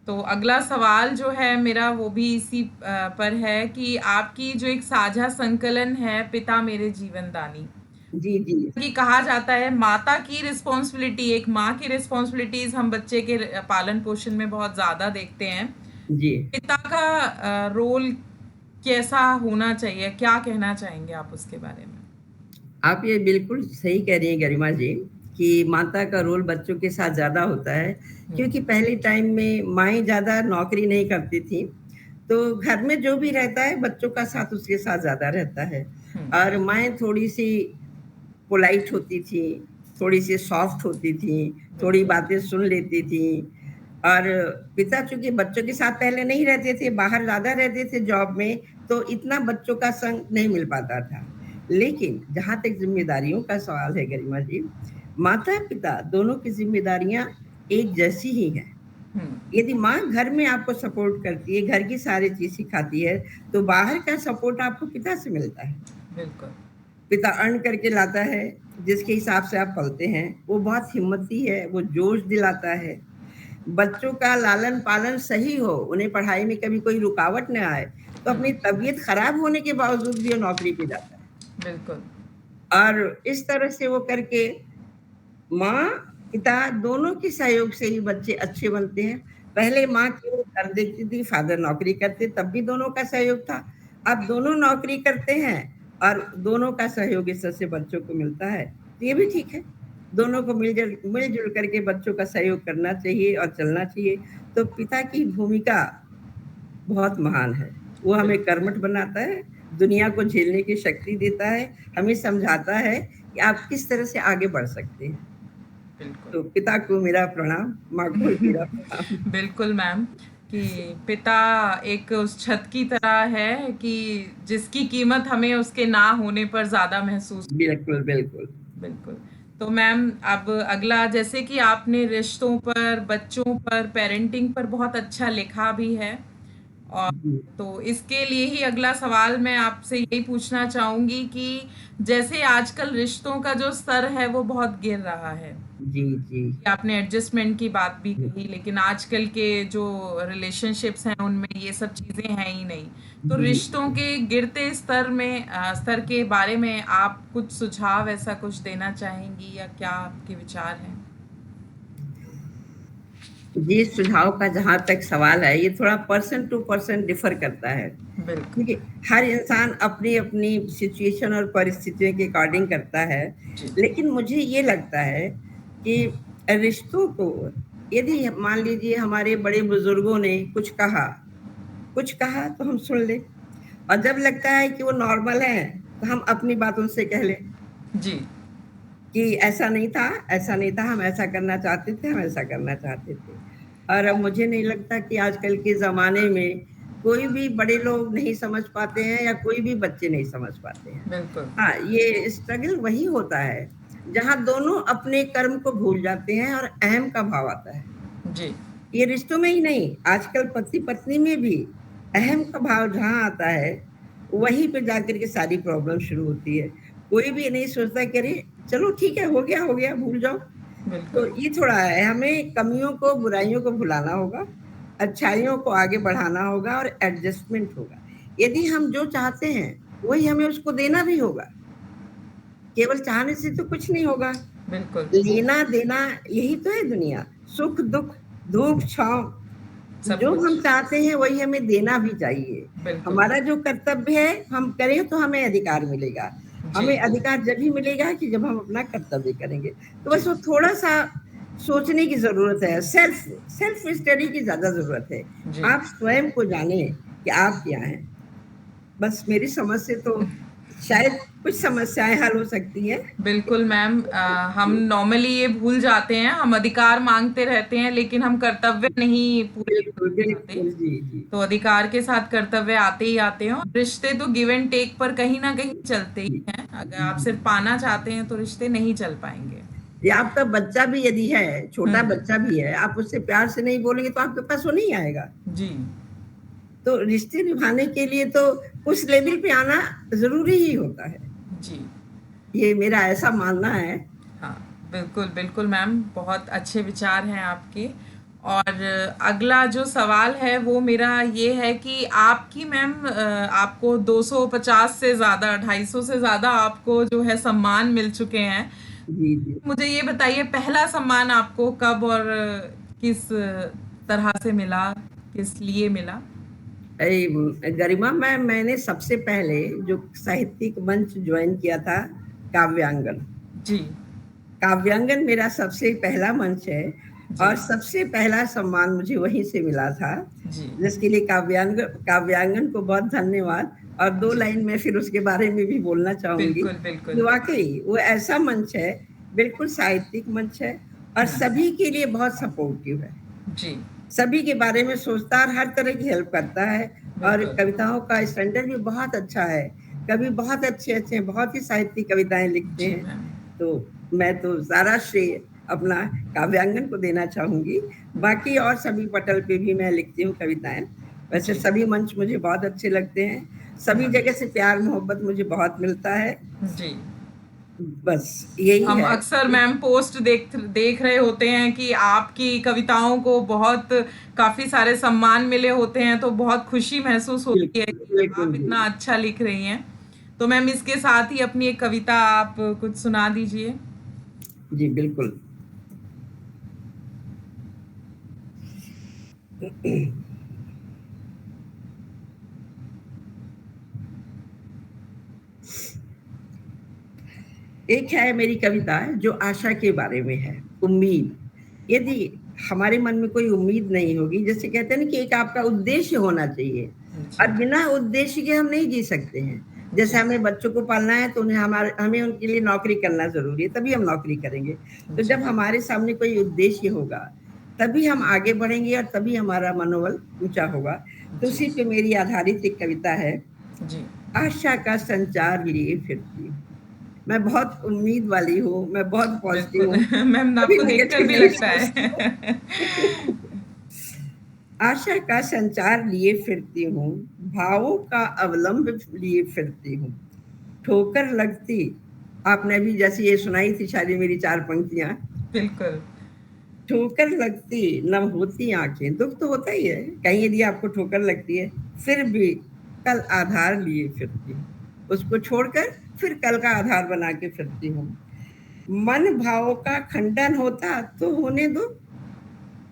तो अगला सवाल जो है मेरा वो भी इसी पर है कि आपकी जो एक साझा संकलन है पिता मेरे जीवन दानी, जी जी कि कहा जाता है माता की रिस्पॉन्सिबिलिटी, एक माँ की रिस्पॉन्सिबिलिटीज हम बच्चे के पालन पोषण में बहुत ज़्यादा देखते हैं। जी। पिता का रोल कैसा होना चाहिए, क्या कहना चाहेंगे आप उसके बारे में? आप ये बिल्कुल सही कह रही हैं गरिमा जी, कि माता का रोल बच्चों के साथ ज़्यादा होता है, क्योंकि पहले टाइम में माएँ ज़्यादा नौकरी नहीं करती थीं, तो घर में जो भी रहता है बच्चों का साथ उसके साथ ज़्यादा रहता है। और माएँ थोड़ी-सी पोलाइट होती थीं, थोड़ी-सी सॉफ्ट होती थीं, थोड़ी बातें सुन लेती थीं। और पिता चूँकि बच्चों के साथ पहले नहीं रहते थे, बाहर ज़्यादा रहते थे जॉब में, तो इतना बच्चों का संग नहीं मिल पाता था। लेकिन जहाँ तक ज़िम्मेदारियों का सवाल है गरिमा जी, माता-पिता दोनों की ज़िम्मेदारियाँ एक जैसी ही है। यदि माँ घर में आपको सपोर्ट करती है, घर की सारी चीज सिखाती है, तो बाहर का सपोर्ट आपको पिता से मिलता है। बिल्कुल। पिता अर्न करके लाता है, जिसके हिसाब से आप पलते हैं, वो बहुत हिम्मती है, वो जोश दिलाता है। बच्चों का लालन पालन सही हो, उन्हें पढ़ाई में कभी कोई रुकावट न आए, तो अपनी तबीयत खराब होने के बावजूद भी वो नौकरी पे जाता है। बिल्कुल। और इस तरह से वो करके माँ पिता दोनों के सहयोग से ही बच्चे अच्छे बनते हैं। पहले माँ केवल कर देती थी, फादर नौकरी करते, तब भी दोनों का सहयोग था। अब दोनों नौकरी करते हैं और दोनों का सहयोग इस तरह से बच्चों को मिलता है, तो ये भी ठीक है। दोनों को मिलजुल करके बच्चों का सहयोग करना चाहिए और चलना चाहिए। तो पिता की भूमिका बहुत महान है। वो हमें कर्मठ बनाता है, दुनिया को झेलने की शक्ति देता है, हमें समझाता है कि आप किस तरह से आगे बढ़ सकते हैं। तो पिता को मेरा प्रणाम, माँ को मेरा प्रणाम। बिल्कुल मैम, कि पिता एक उस छत की तरह है कि जिसकी कीमत हमें उसके ना होने पर ज़्यादा महसूस। बिल्कुल, बिल्कुल। बिल्कुल। तो मैम अब अगला, जैसे कि आपने रिश्तों पर, बच्चों पर, पेरेंटिंग पर बहुत अच्छा लिखा भी है, और तो इसके लिए ही अगला सवाल मैं आपसे यही पूछना चाहूँगी कि जैसे आजकल रिश्तों का जो स्तर है वो बहुत गिर रहा है। जी, जी। आपने एडजस्टमेंट की बात भी कही, लेकिन आजकल के जो रिलेशनशिप्स हैं उनमें ये सब चीज़ें हैं ही नहीं। तो जी। रिश्तों के गिरते स्तर के बारे में आप कुछ सुझाव ऐसा कुछ देना चाहेंगी, या क्या आपके विचार हैं? ये सुझाव का जहाँ तक सवाल है, ये थोड़ा पर्सन टू पर्सन डिफर करता है। बिल्कुल। क्योंकि हर इंसान अपनी-अपनी सिचुएशन और परिस्थितियों के अकॉर्डिंग करता है। लेकिन मुझे ये लगता है कि रिश्तों को यदि मान लीजिए हमारे बड़े बुजुर्गों ने कुछ कहा तो हम सुन लें, और जब लगता है कि वो नॉर्मल है, तो हम अपनी बात उनसे कह लें। जी। कि ऐसा नहीं था, हम ऐसा करना चाहते थे, हम ऐसा करना चाहते थे। और अब मुझे नहीं लगता कि आजकल के ज़माने में कोई भी बड़े लोग नहीं समझ पाते हैं या कोई भी बच्चे नहीं समझ पाते हैं। बिल्कुल। हाँ, ये स्ट्रगल वही होता है, जहाँ दोनों अपने कर्म को भूल जाते हैं और अहम का भाव आता है। जी। ये रिश्तों में ही नहीं, आजकल पति-पत्नी में भी अहम का भाव जहाँ आता है, वहीं पे जाकर के सारी प्रॉब्लम शुरू होती है। कोई भी नहीं सोचता कि अरे चलो ठीक है, हो गया, भूल जाओ। तो ये थोड़ा है, हमें कमियों को, बुराइयों को भुलाना होगा, अच्छाइयों को आगे बढ़ाना होगा और एडजस्टमेंट होगा। यदि हम जो चाहते हैं, वही हमें उसको देना भी होगा। केवल चाहने से तो कुछ नहीं होगा। बिल्कुल। लेना-देना यही तो है दुनिया, सुख-दुख, धूप-छाँव, जो हम चाहते हैं वही हमें देना भी चाहिए। हमारा जो कर्तव्य है, हम करें तो हमें अधिकार मिलेगा। हमें अधिकार जब ही मिलेगा कि जब हम अपना कर्तव्य करेंगे। तो बस वो थोड़ा-सा सोचने की ज़रूरत है, सेल्फ स्टडी की ज़्यादा ज़रूरत है। आप स्वयं को जानें कि आप क्या हैं। बस मेरी समझ से तो शायद कुछ समस्याएँ हल हो सकती हैं। बिल्कुल मैम, हम नॉर्मली ये भूल जाते हैं, हम अधिकार माँगते रहते हैं, लेकिन हम कर्तव्य नहीं पूरे बिल्कुल, बिल्कुल। जी, जी। तो अधिकार के साथ कर्तव्य आते ही आते हैं, और रिश्ते तो गिव एंड टेक पर कहीं न कहीं चलते ही हैं। अगर आप सिर्फ पाना चाहते हैं तो रिश्ते नहीं चल पाएँगे। या आपका बच्चा भी यदि है, छोटा बच्चा भी है, आप उससे प्यार से नहीं बोलेंगे तो आपके पास वो नहीं आएगा। जी। तो रिश्ते निभाने के लिए तो उस लेवल पे आना ज़रूरी ही होता है। जी। ये मेरा ऐसा मानना है। हाँ, बिल्कुल, बिल्कुल मैम, बहुत अच्छे विचार हैं आपके। और अगला जो सवाल है वो मेरा ये है कि आपकी मैम, आपको 250 से ज़्यादा, 250 से ज़्यादा आपको जो है सम्मान मिल चुके हैं। जी, जी। मुझे ये बताइए, पहला सम्मान आपको कब और किस तरह से मिला, किस लिए मिला? गरिमा मैंने सबसे पहले जो साहित्यिक मंच ज्वाइन किया था, काव्यांगन। जी। काव्यांगन मेरा सबसे पहला मंच है और सबसे पहला सम्मान मुझे वहीं से मिला था, जिसके लिए काव्यांगन को बहुत धन्यवाद। और 2 लाइन में फिर उसके बारे में भी बोलना चाहूँगी। बिल्कुल। वाक़ई वो ऐसा मंच है, बिल्कुल साहित्यिक मंच है और सभी के लिए बहुत सपोर्टिव है। जी। सभी के बारे में सोचता है और हर तरह की हेल्प करता है, और कविताओं का स्टैंडर्ड भी बहुत अच्छा है। कवि बहुत अच्छे-अच्छे, बहुत ही साहित्यिक कविताएँ लिखते हैं। तो मैं तो सारा श्रेय अपना काव्यांगन को देना चाहूंगी। बाकी और सभी पटल पे भी मैं लिखती हूँ कविताएं। वैसे जी। सभी मंच मुझे बहुत अच्छे लगते हैं, सभी जगह से प्यार मोहब्बत मुझे बहुत मिलता है। जी। बस यही हम है। अक्सर मैम पोस्ट देख रहे होते हैं कि आपकी कविताओं को बहुत काफ़ी सारे सम्मान मिले होते हैं, तो बहुत खुशी महसूस होती है बिल्कुल कि बिल्कुल आप जी। इतना अच्छा लिख रही हैं। तो मैम इसके साथ ही अपनी एक कविता आप कुछ सुना दीजिए। जी बिल्कुल। एक है मेरी कविता जो आशा के बारे में है, उम्मीद। यदि हमारे मन में कोई उम्मीद नहीं होगी, जैसे कहते हैं ना कि एक आपका उद्देश्य होना चाहिए, जी। और बिना उद्देश्य के हम नहीं जी सकते हैं। जैसे जी। हमें बच्चों को पालना है तो हमें उनके लिए नौकरी करना जरूरी है, तभी हम नौकरी करेंगे। तो जी। जब हमारे सामने कोई उद्देश्य होगा, तभी हम आगे बढ़ेंगे और तभी हमारा मनोबल ऊंचा होगा। तो जी। उसी पे मेरी आधारित एक कविता है, जी। आशा का संचार लिए फिरती हूँ। मैं बहुत उम्मीद वाली हूँ, मैं बहुत पॉजिटिव बिल्कुल। हूँ, मैम कभी आपको देखकर नेगेटिव भी नहीं लगता सोचती हूँ। है। आशा का संचार लिए फिरती हूँ, भावों का अवलंब लिए फिरती हूँ। ठोकर लगती, आपने भी जैसे ये सुनाई थी शायद ये मेरी 4 पंक्तियां। बिल्कुल। ठोकर लगती नम होती आंखें, दुख तो होता ही है कहीं यदि आपको ठोकर लगती है, फिर भी कल आधार लिए फिरती हूँ। उसको छोड़कर फिर कल का आधार बना के फिरती हूँ। मन भावों का खंडन होता तो होने दो,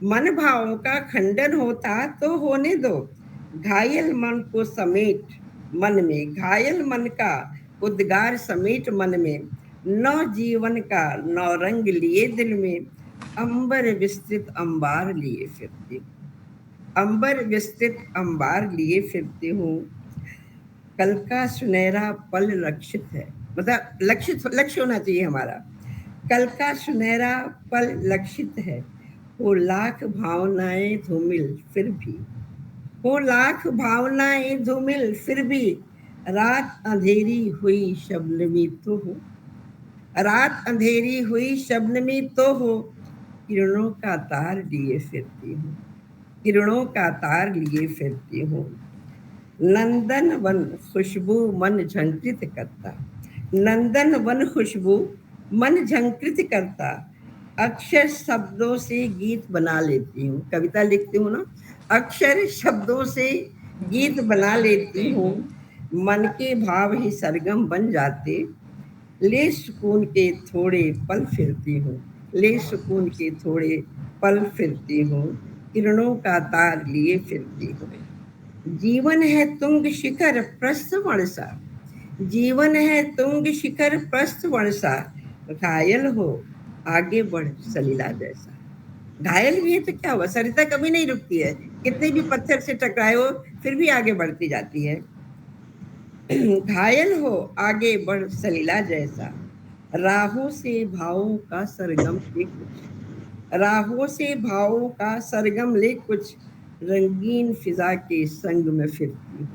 मन भावों का खंडन होता तो होने दो। घायल मन को समेट मन में, घायल मन का उद्गार समेट मन में, नौ जीवन का नौ रंग लिए दिल में, अंबर विस्तृत अंबार लिए फिरती हूँ। अंबर विस्तृत अंबार लिए फिरती हूँ। कल का सुनहरा पल लक्षित है, मतलब लक्ष्य होना चाहिए हमारा। कल का सुनहरा पल लक्षित है, वो लाख भावनाएं धूमिल फिर भी, वो लाख भावनाएं धूमिल फिर भी, रात अंधेरी हुई शबनमी तो हो, रात अंधेरी हुई शबनमी तो हो, किरणों का तार लिए फिरती हूँ, किरणों का तार लिए फिरती हूँ। नंदन वन खुशबू मन झंकृत करता, नंदन वन खुशबू मन झंकृत करता, अक्षर शब्दों से गीत बना लेती हूँ। कविता लिखती हूँ ना, अक्षर शब्दों से गीत गीत बना बना लेती लेती हूँ। हूँ। मन के भाव ही सरगम बन जाते, ले सुकून के थोड़े पल फिरती हूँ, ले बहुत सुकून के खूबसूरत। थोड़े पल फिरती हूँ, किरणों का तार लिए फिरती हूँ। जीवन है तुंग शिखर प्रस्थवण सा, जीवन है तुंग शिखर प्रस्थवण सा, घायल हो आगे बढ़ सलीला जैसा। घायल भी है तो क्या हुआ, सरिता कभी नहीं रुकती है, कितने भी बिल्कुल। पत्थर से टकराए हो फिर भी आगे बढ़ती जाती है। घायल हो आगे बढ़ सलीला जैसा, राहों से भावों का सरगम ले कुछ, राहों से भावों का सरगम ले कुछ, रंगीन फिजा के संग में फिरती हूँ,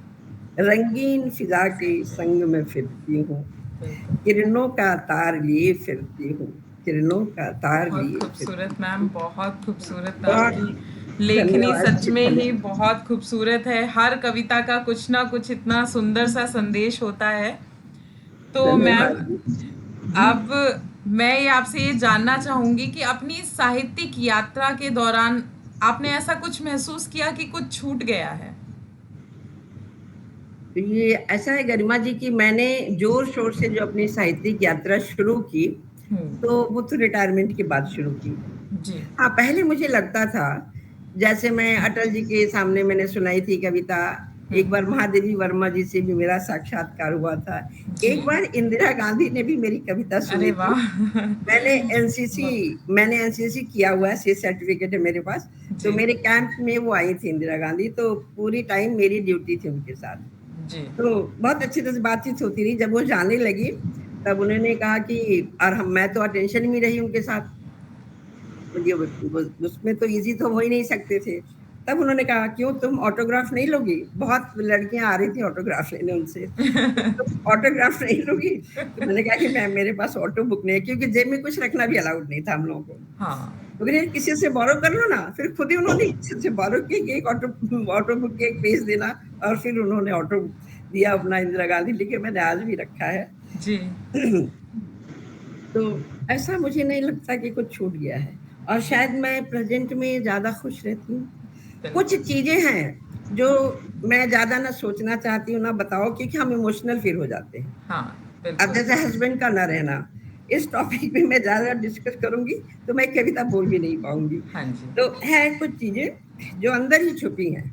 रंगीन फिजा के संग में फिरती हूँ। बिल्कुल। किरणों का तार लिए फिरती हूँ, किरणों का तार बहुत लिए फिरती खूबसूरत मैम, हूँ। बहुत खूबसूरत बहुत आपकी लेखनी धन्यवाद सच जी, में ही धन्यवाद। बहुत खूबसूरत है। हर कविता का कुछ ना कुछ इतना सुंदर सा संदेश होता है। तो मैम धन्यवाद जी। अब मैं ये आपसे ये जानना चाहूंगी कि अपनी साहित्यिक यात्रा के दौरान आपने ऐसा कुछ महसूस किया कि कुछ छूट गया है? तो ये ऐसा है गरिमा जी कि मैंने जोर शोर से जो अपनी साहित्यिक यात्रा शुरू की, हम्म। तो वो तो रिटायरमेंट के बाद शुरू की। जी। हाँ, पहले मुझे लगता था, जैसे मैं अटल जी के सामने मैंने सुनाई थी कविता, एक बार हम्म। महादेवी वर्मा जी से भी मेरा साक्षात्कार हुआ था, जी। एक बार इंदिरा गांधी ने भी मेरी कविता अरे सुनी थी। वाह। मैंने एनसीसी वाह। मैंने एनसीसी किया हुआ है, सी सर्टिफिकेट है मेरे पास। तो जी। मेरे कैंप में वो आई थी इंदिरा गांधी, तो पूरी टाइम मेरी ड्यूटी थी उनके साथ। जी। तो बहुत अच्छी तरह से बातचीत होती रही। जब वो जाने लगी, तब उन्होंने कहा कि, और मैं तो अटेंशन में रही उनके साथ, मुझे उसमें तो इजी तो हो ही नहीं सकते थे। तब उन्होंने कहा, क्यों तुम ऑटोग्राफ नहीं लोगी? बहुत लड़कियां आ रही थी ऑटोग्राफ लेने उनसे, तुम ऑटोग्राफ नहीं लोगी? तो मैंने कहा कि मैम मेरे पास ऑटो बुक नहीं है, क्योंकि जेब में कुछ रखना भी अलाउड नहीं था हम लोगों को। हाँ तो कहते किसी से बोरो कर लो ना। फिर खुद ही उन्होंने किसी से बोरो किया कि एक ऑटो बुक के एक पेज देना, और फिर उन्होंने ऑटो दिया अपना, इंदिरा गांधी लिखे, मैंने आज भी रखा है। जी। तो ऐसा मुझे नहीं लगता कि कुछ छूट गया है, और शायद मैं प्रेजेंट में ज्यादा खुश रहती हूँ। कुछ चीजें हैं जो मैं ज्यादा ना सोचना चाहती हूँ ना बताओ, क्योंकि हम इमोशनल फिर हो जाते हैं। हाँ अब बिल्कुल। जैसे हस्बैंड का ना रहना, इस टॉपिक पे मैं ज्यादा डिस्कस करूंगी तो मैं कविता बोल भी नहीं पाऊंगी। हाँ जी। तो है कुछ चीजें जो अंदर ही छुपी हैं।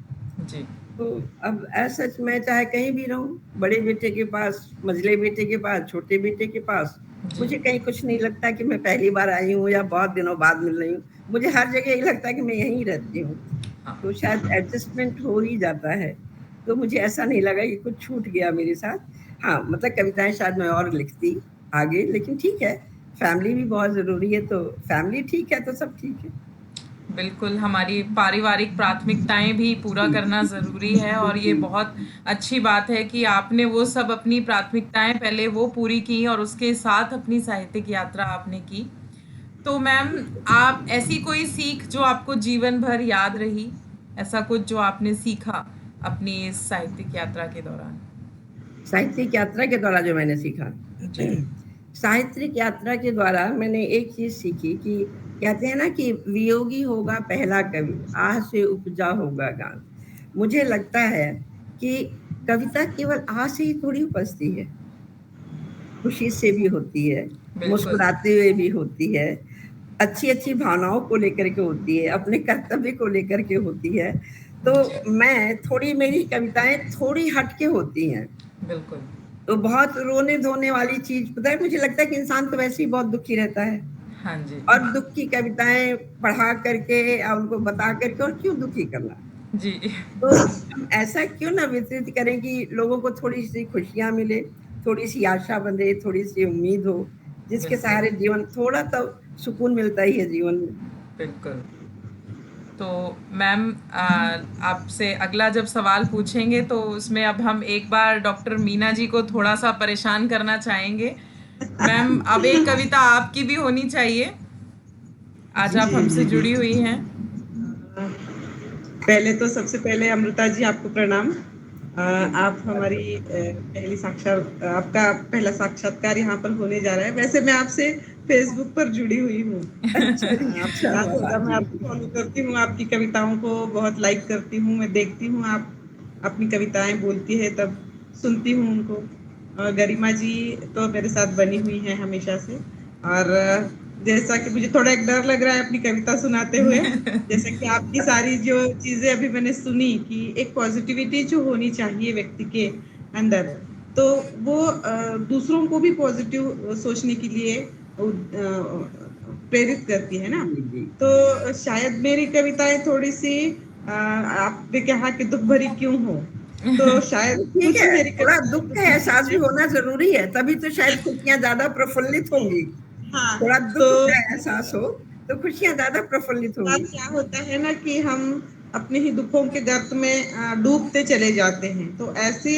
जी। तो अब ऐसा मैं चाहे कहीं भी रहूं, बड़े बेटे के पास, मझले बेटे के पास, छोटे बेटे के पास, जी। मुझे कहीं कुछ नहीं लगता कि मैं पहली बार आई हूँ या बहुत दिनों बाद मिल रही हूँ। मुझे हर जगह यही लगता है कि मैं यहीं रहती हूँ। हाँ तो शायद एडजस्टमेंट हो ही जाता है। तो मुझे ऐसा नहीं लगा कि कुछ छूट गया मेरे साथ। हाँ, मतलब कविताएं शायद मैं और लिखती आगे, लेकिन ठीक है, फैमिली भी बहुत जरूरी है, तो फैमिली ठीक है तो सब ठीक है। बिल्कुल, हमारी पारिवारिक प्राथमिकताएं भी पूरा जी, करना ज़रूरी है, और ये जी, बहुत अच्छी बात है कि आपने वो सब अपनी प्राथमिकताएं पहले वो पूरी की और उसके साथ अपनी साहित्यिक यात्रा आपने की। तो मैम, आप ऐसी कोई सीख जो आपको जीवन भर याद रही, ऐसा कुछ जो आपने सीखा अपनी इस साहित्यिक यात्रा के दौरान? साहित्यिक यात्रा के द्वारा जो मैंने सीखा, जी। साहित्यिक यात्रा के द्वारा मैंने एक चीज सीखी कि कहते हैं ना कि वियोगी होगा पहला कवि, आह से उपजा होगा गान। मुझे लगता है कि कविता केवल आह से ही थोड़ी उपजती है, खुशी से भी होती है, बिल्कुल। मुस्कुराते हुए भी होती है, अच्छी अच्छी भावनाओं को लेकर के होती है, अपने कर्तव्य को लेकर के होती है। तो मैं थोड़ी, मेरी कविताएं थोड़ी हटके होती हैं। बिल्कुल। तो बहुत रोने धोने वाली चीज, पता है, मुझे लगता है कि इंसान तो वैसे ही बहुत दुखी रहता है, हाँ जी। और दुख की कविताएं पढ़ा करके या उनको बता करके, और क्यों दुखी करना। जी। तो हम ऐसा क्यों ना वितरित करें कि लोगों को थोड़ी सी खुशियां मिले, थोड़ी सी आशा बंधे, थोड़ी सी उम्मीद हो, जिसके बिल्कुल। सहारे जीवन थोड़ा तो सुकून मिलता ही है जीवन में। बिल्कुल। तो मैम, आपसे अगला जब सवाल पूछेंगे तो उसमें अब हम एक बार डॉक्टर मीना जी को थोड़ा सा परेशान करना चाहेंगे। मैम, अब एक कविता आपकी भी होनी चाहिए, आज जी आप हमसे जी जुड़ी हुई जी। हैं। पहले तो सबसे पहले अमृता जी आपको प्रणाम। आप हमारी पहली साक्षात आपका पहला साक्षात्कार यहाँ पर होने जा रहा है। वैसे मैं आपसे फेसबुक पर जुड़ी हुई हूँ। अच्छा अच्छा ज्यादा से बाबा ज्यादा मैं जी। आपको फॉलो करती हूँ, आपकी कविताओं को बहुत लाइक करती हूँ, मैं देखती हूँ आप अपनी कविताएं बोलती है तब सुनती हूँ उनको। गरिमा जी तो मेरे साथ बनी हुई हैं हमेशा से, और जैसा कि मुझे थोड़ा एक डर लग रहा है अपनी कविता सुनाते हुए, जैसे कि आपकी सारी जो चीजें अभी मैंने सुनी कि एक पॉजिटिविटी जो होनी चाहिए व्यक्ति के अंदर, तो वो दूसरों को भी पॉजिटिव सोचने के लिए प्रेरित करती है ना। जी जी। तो शायद मेरी कविताएं थोड़ी सी आपने कहा कि दुख भरी क्यों हो, तो शायद ठीक कुछ है, मेरी थोड़ा कविताएं दुख दुख का भरी एहसास भी हैं। होना जरूरी है, तभी तो शायद खुशियां ज्यादा प्रफुल्लित होंगी। हाँ, थोड़ा तो दुख का एहसास हो तो खुशियां ज्यादा प्रफुल्लित बात होंगी। क्या होता है ना कि हम अपने ही दुखों के गर्त में डूबते चले जाते हैं, तो ऐसी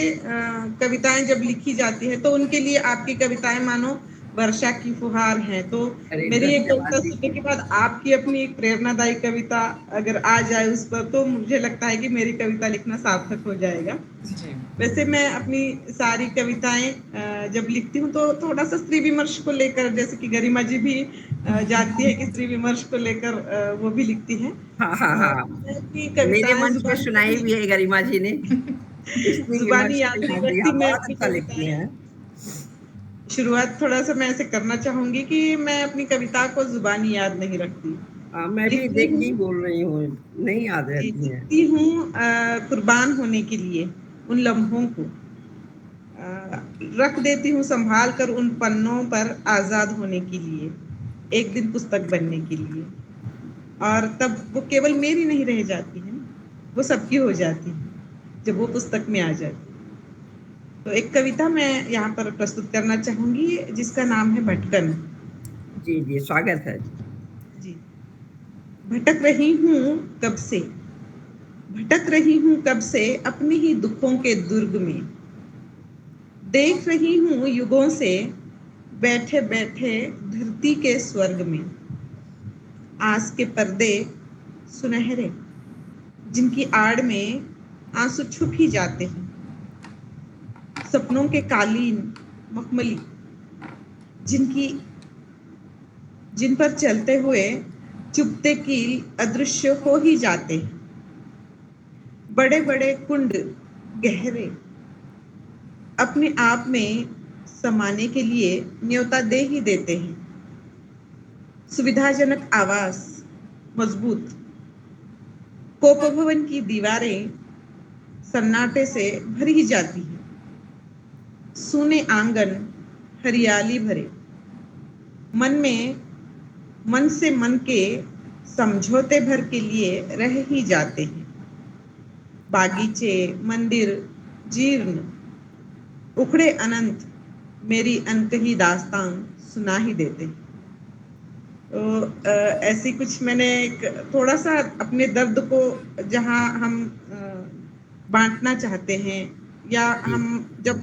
कविताएं जब लिखी जाती है तो उनके लिए आपकी कविताएं मानो वर्षा की फुहार हैं। तो अरे मेरी एक कविता धन्यवाद सुनने के दीजिए। बाद आपकी अपनी एक प्रेरणादायी कविता अगर आ जाए उस पर, तो मुझे लगता है कि मेरी कविता लिखना सार्थक हो जाएगा। जी। वैसे मैं अपनी सारी कविताएं जब लिखती हूँ तो थोड़ा सा स्त्री विमर्श को लेकर, जैसे कि गरिमा जी भी जानती है कि स्त्री विमर्श को लेकर वो भी लिखती हैं। हाँ हाँ हाँ, मैं अपनी मेरे कविताएं मंच पे जुबानी सुनाई नहीं भी है गरिमा जी ने, स्त्री जुबानी विमर्श याद पे। नहीं जी रखती हाँ, मैं बहुत अपनी अच्छा लिखती कविताएं। हैं। शुरुआत थोड़ा सा मैं ऐसे करना चाहूंगी कि मैं अपनी कविता को जुबानी याद नहीं रखती, हाँ, मैं भी लिखती देख हूँ। के ही बोल रही हूँ, नहीं याद जी, रहती हैं। लिखती हूँ कुर्बान होने के लिए उन लम्हों को, रख देती हूँ संभाल कर उन पन्नों पर आजाद होने के लिए, एक दिन पुस्तक बनने के लिए। और तब वो केवल मेरी नहीं रह जाती है, वो सबकी हो जाती है जब वो पुस्तक में आ जाती है। तो एक कविता मैं यहाँ पर प्रस्तुत करना चाहूंगी जिसका नाम है भटकन। जी जी, स्वागत है जी। जी। भटक रही हूँ कब से, भटक रही हूँ कब से अपने ही दुखों के दुर्ग में, देख रही हूँ युगों से बैठे बैठे धरती के स्वर्ग में। आस के पर्दे सुनहरे, जिनकी आड़ में आंसू छुप ही जाते हैं, सपनों के कालीन मखमली, जिन पर चलते हुए चुपते कील अदृश्य हो ही जाते हैं। बड़े बड़े कुंड गहरे अपने आप में समाने के लिए न्योता दे ही देते हैं। सुविधाजनक आवास मजबूत, कोप भवन की दीवारें सन्नाटे से भर ही जाती हैं। सूने आंगन हरियाली भरे, मन से मन के समझौते भर के लिए रह ही जाते हैं। बागीचे मंदिर जीर्ण, उखड़े अनंत मेरी अंत ही दास्तान सुना ही देते हैं। तो ऐसी कुछ मैंने एक थोड़ा सा अपने दर्द को जहाँ हम बांटना चाहते हैं, या हम जब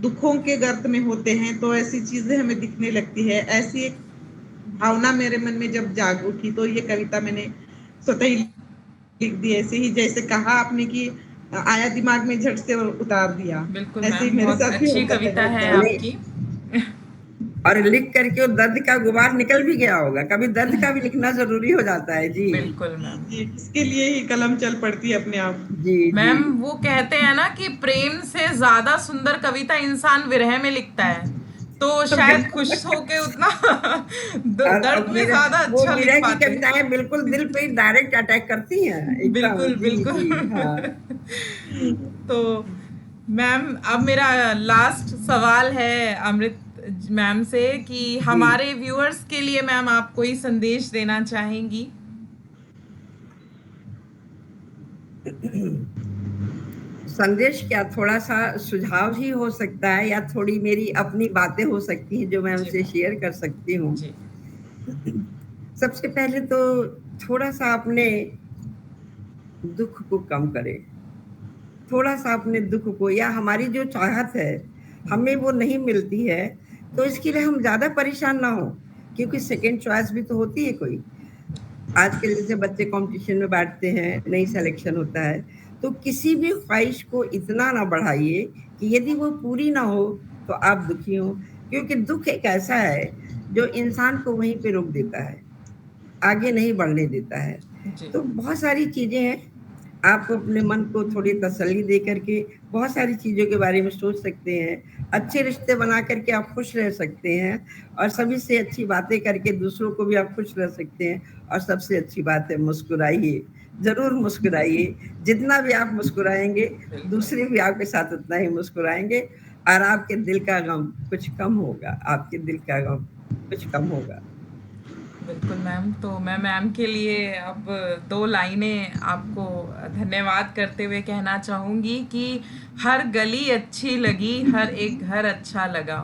दुखों के गर्त में होते हैं तो ऐसी चीजें हमें दिखने लगती है। ऐसी एक भावना मेरे मन में जब जाग उठी तो ये कविता मैंने स्वतः ही लिख दी। ऐसे ही जैसे कहा आपने कि आया दिमाग में झट से उतार दिया, बिल्कुल ऐसे ही मैम, मेरे बहुत साथ भी अच्छी होता कविता है है। आपकी। और लिख करके वो दर्द का गुबार निकल भी गया होगा। कभी दर्द का भी लिखना जरूरी हो जाता है। जी बिल्कुल मैम, जी, इसके लिए ही कलम चल पड़ती है अपने आप। जी मैम जी वो कहते हैं ना कि प्रेम से ज्यादा सुंदर कविता इंसान विरह में लिखता है, तो शायद खुश होके उतना और दर्द में ज्यादा वो अच्छा लिख विरह की पाते हैं। कविताएं बिल्कुल दिल पे डायरेक्ट अटैक करती हैं एकदम। बिल्कुल जी बिल्कुल। जी हाँ तो मैम अब मेरा लास्ट सवाल है अमृत मैम से कि जी। हमारे व्यूअर्स के लिए मैम आप कोई संदेश देना चाहेंगी? संदेश क्या, थोड़ा सा सुझाव ही हो सकता है, या थोड़ी मेरी अपनी बातें हो सकती हैं जो मैं जी उनसे मैम, शेयर कर सकती हूँ। जी सबसे पहले तो थोड़ा सा अपने दुख को कम करें। थोड़ा सा अपने दुख को, या हमारी जो चाहत है हमें वो नहीं मिलती है, तो इसके लिए हम ज्यादा परेशान ना हो, क्योंकि सेकंड चॉइस भी तो होती है कोई। आजकल जैसे बच्चे कंपटीशन में बैठते हैं, नई सिलेक्शन होता है, तो किसी भी ख्वाहिश को इतना ना बढ़ाइए कि यदि वो पूरी ना हो तो आप दुखी हो, क्योंकि दुख एक ऐसा है जो इंसान को वहीं पे रोक देता है, आगे नहीं बढ़ने देता है। जी तो बहुत सारी चीजें हैं, आप अपने मन को थोड़ी तसल्ली दे करके बहुत सारी चीजों के बारे में सोच सकते हैं। अच्छे रिश्ते बना करके आप खुश रह सकते हैं, और सभी से अच्छी बातें करके दूसरों को भी आप खुश रह सकते हैं। और सबसे अच्छी बात है, मुस्कुराइए, जरूर मुस्कुराइए। जितना भी आप मुस्कुराएंगे बिल्कुल दूसरे भी आपके साथ उतना ही मुस्कुराएंगे, और आपके दिल का गम कुछ कम होगा, आपके दिल का गम कुछ कम होगा। बिल्कुल मैम, तो मैं मैम के लिए अब 2 लाइनें आपको धन्यवाद करते हुए कहना चाहूँगी कि हर गली अच्छी लगी, हर एक घर अच्छा लगा।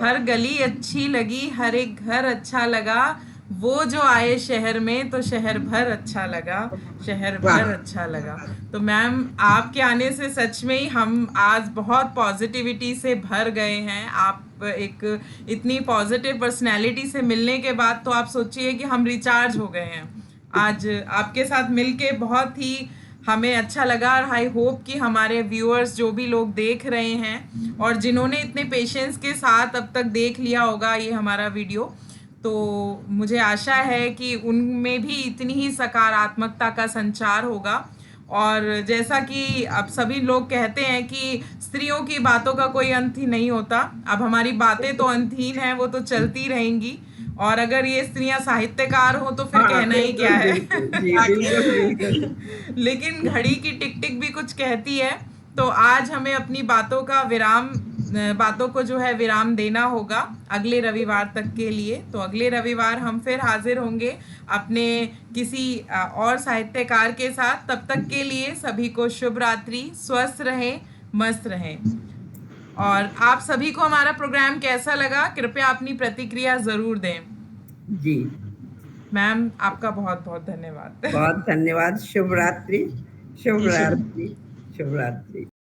हर गली अच्छी लगी, हर एक घर अच्छा लगा। वो जो आए शहर में तो शहर भर अच्छा लगा, शहर वाह, भर अच्छा लगा। तो मैम आपके आने से सच में ही हम आज बहुत पॉजिटिविटी से भर गए हैं। आप एक इतनी पॉजिटिव पर्सनैलिटी से मिलने के बाद तो आप सोचिए कि हम रिचार्ज हो गए हैं। आज आपके साथ मिलके बहुत ही हमें अच्छा लगा, और आई होप कि हमारे व्यूअर्स जो भी लोग देख रहे हैं और जिन्होंने इतने पेशेंस के साथ अब तक देख लिया होगा ये हमारा वीडियो, तो मुझे आशा है कि उनमें भी इतनी ही सकारात्मकता का संचार होगा। और जैसा कि अब सभी लोग कहते हैं कि स्त्रियों की बातों का कोई अंत ही नहीं होता, अब हमारी बातें तो अंतहीन हैं, वो तो चलती रहेंगी। और अगर ये स्त्रियां साहित्यकार हो तो फिर हाँ कहना ही क्या बिल्कुल है। बिल्कुल, जी बिल्कुल बिल्कुल। लेकिन घड़ी की टिक टिक भी कुछ कहती है। तो आज हमें अपनी बातों को जो है विराम देना होगा अगले रविवार तक के लिए। तो अगले रविवार हम फिर हाजिर होंगे अपने किसी और साहित्यकार के साथ। तब तक के लिए सभी को शुभ रात्रि, स्वस्थ रहें, मस्त रहें। और आप सभी को हमारा प्रोग्राम कैसा लगा कृपया अपनी प्रतिक्रिया जरूर दें। जी मैम आपका बहुत बहुत धन्यवाद। बहुत धन्यवाद, शुभ रात्रि। शुभ रात्रि। शुभ रात्रि।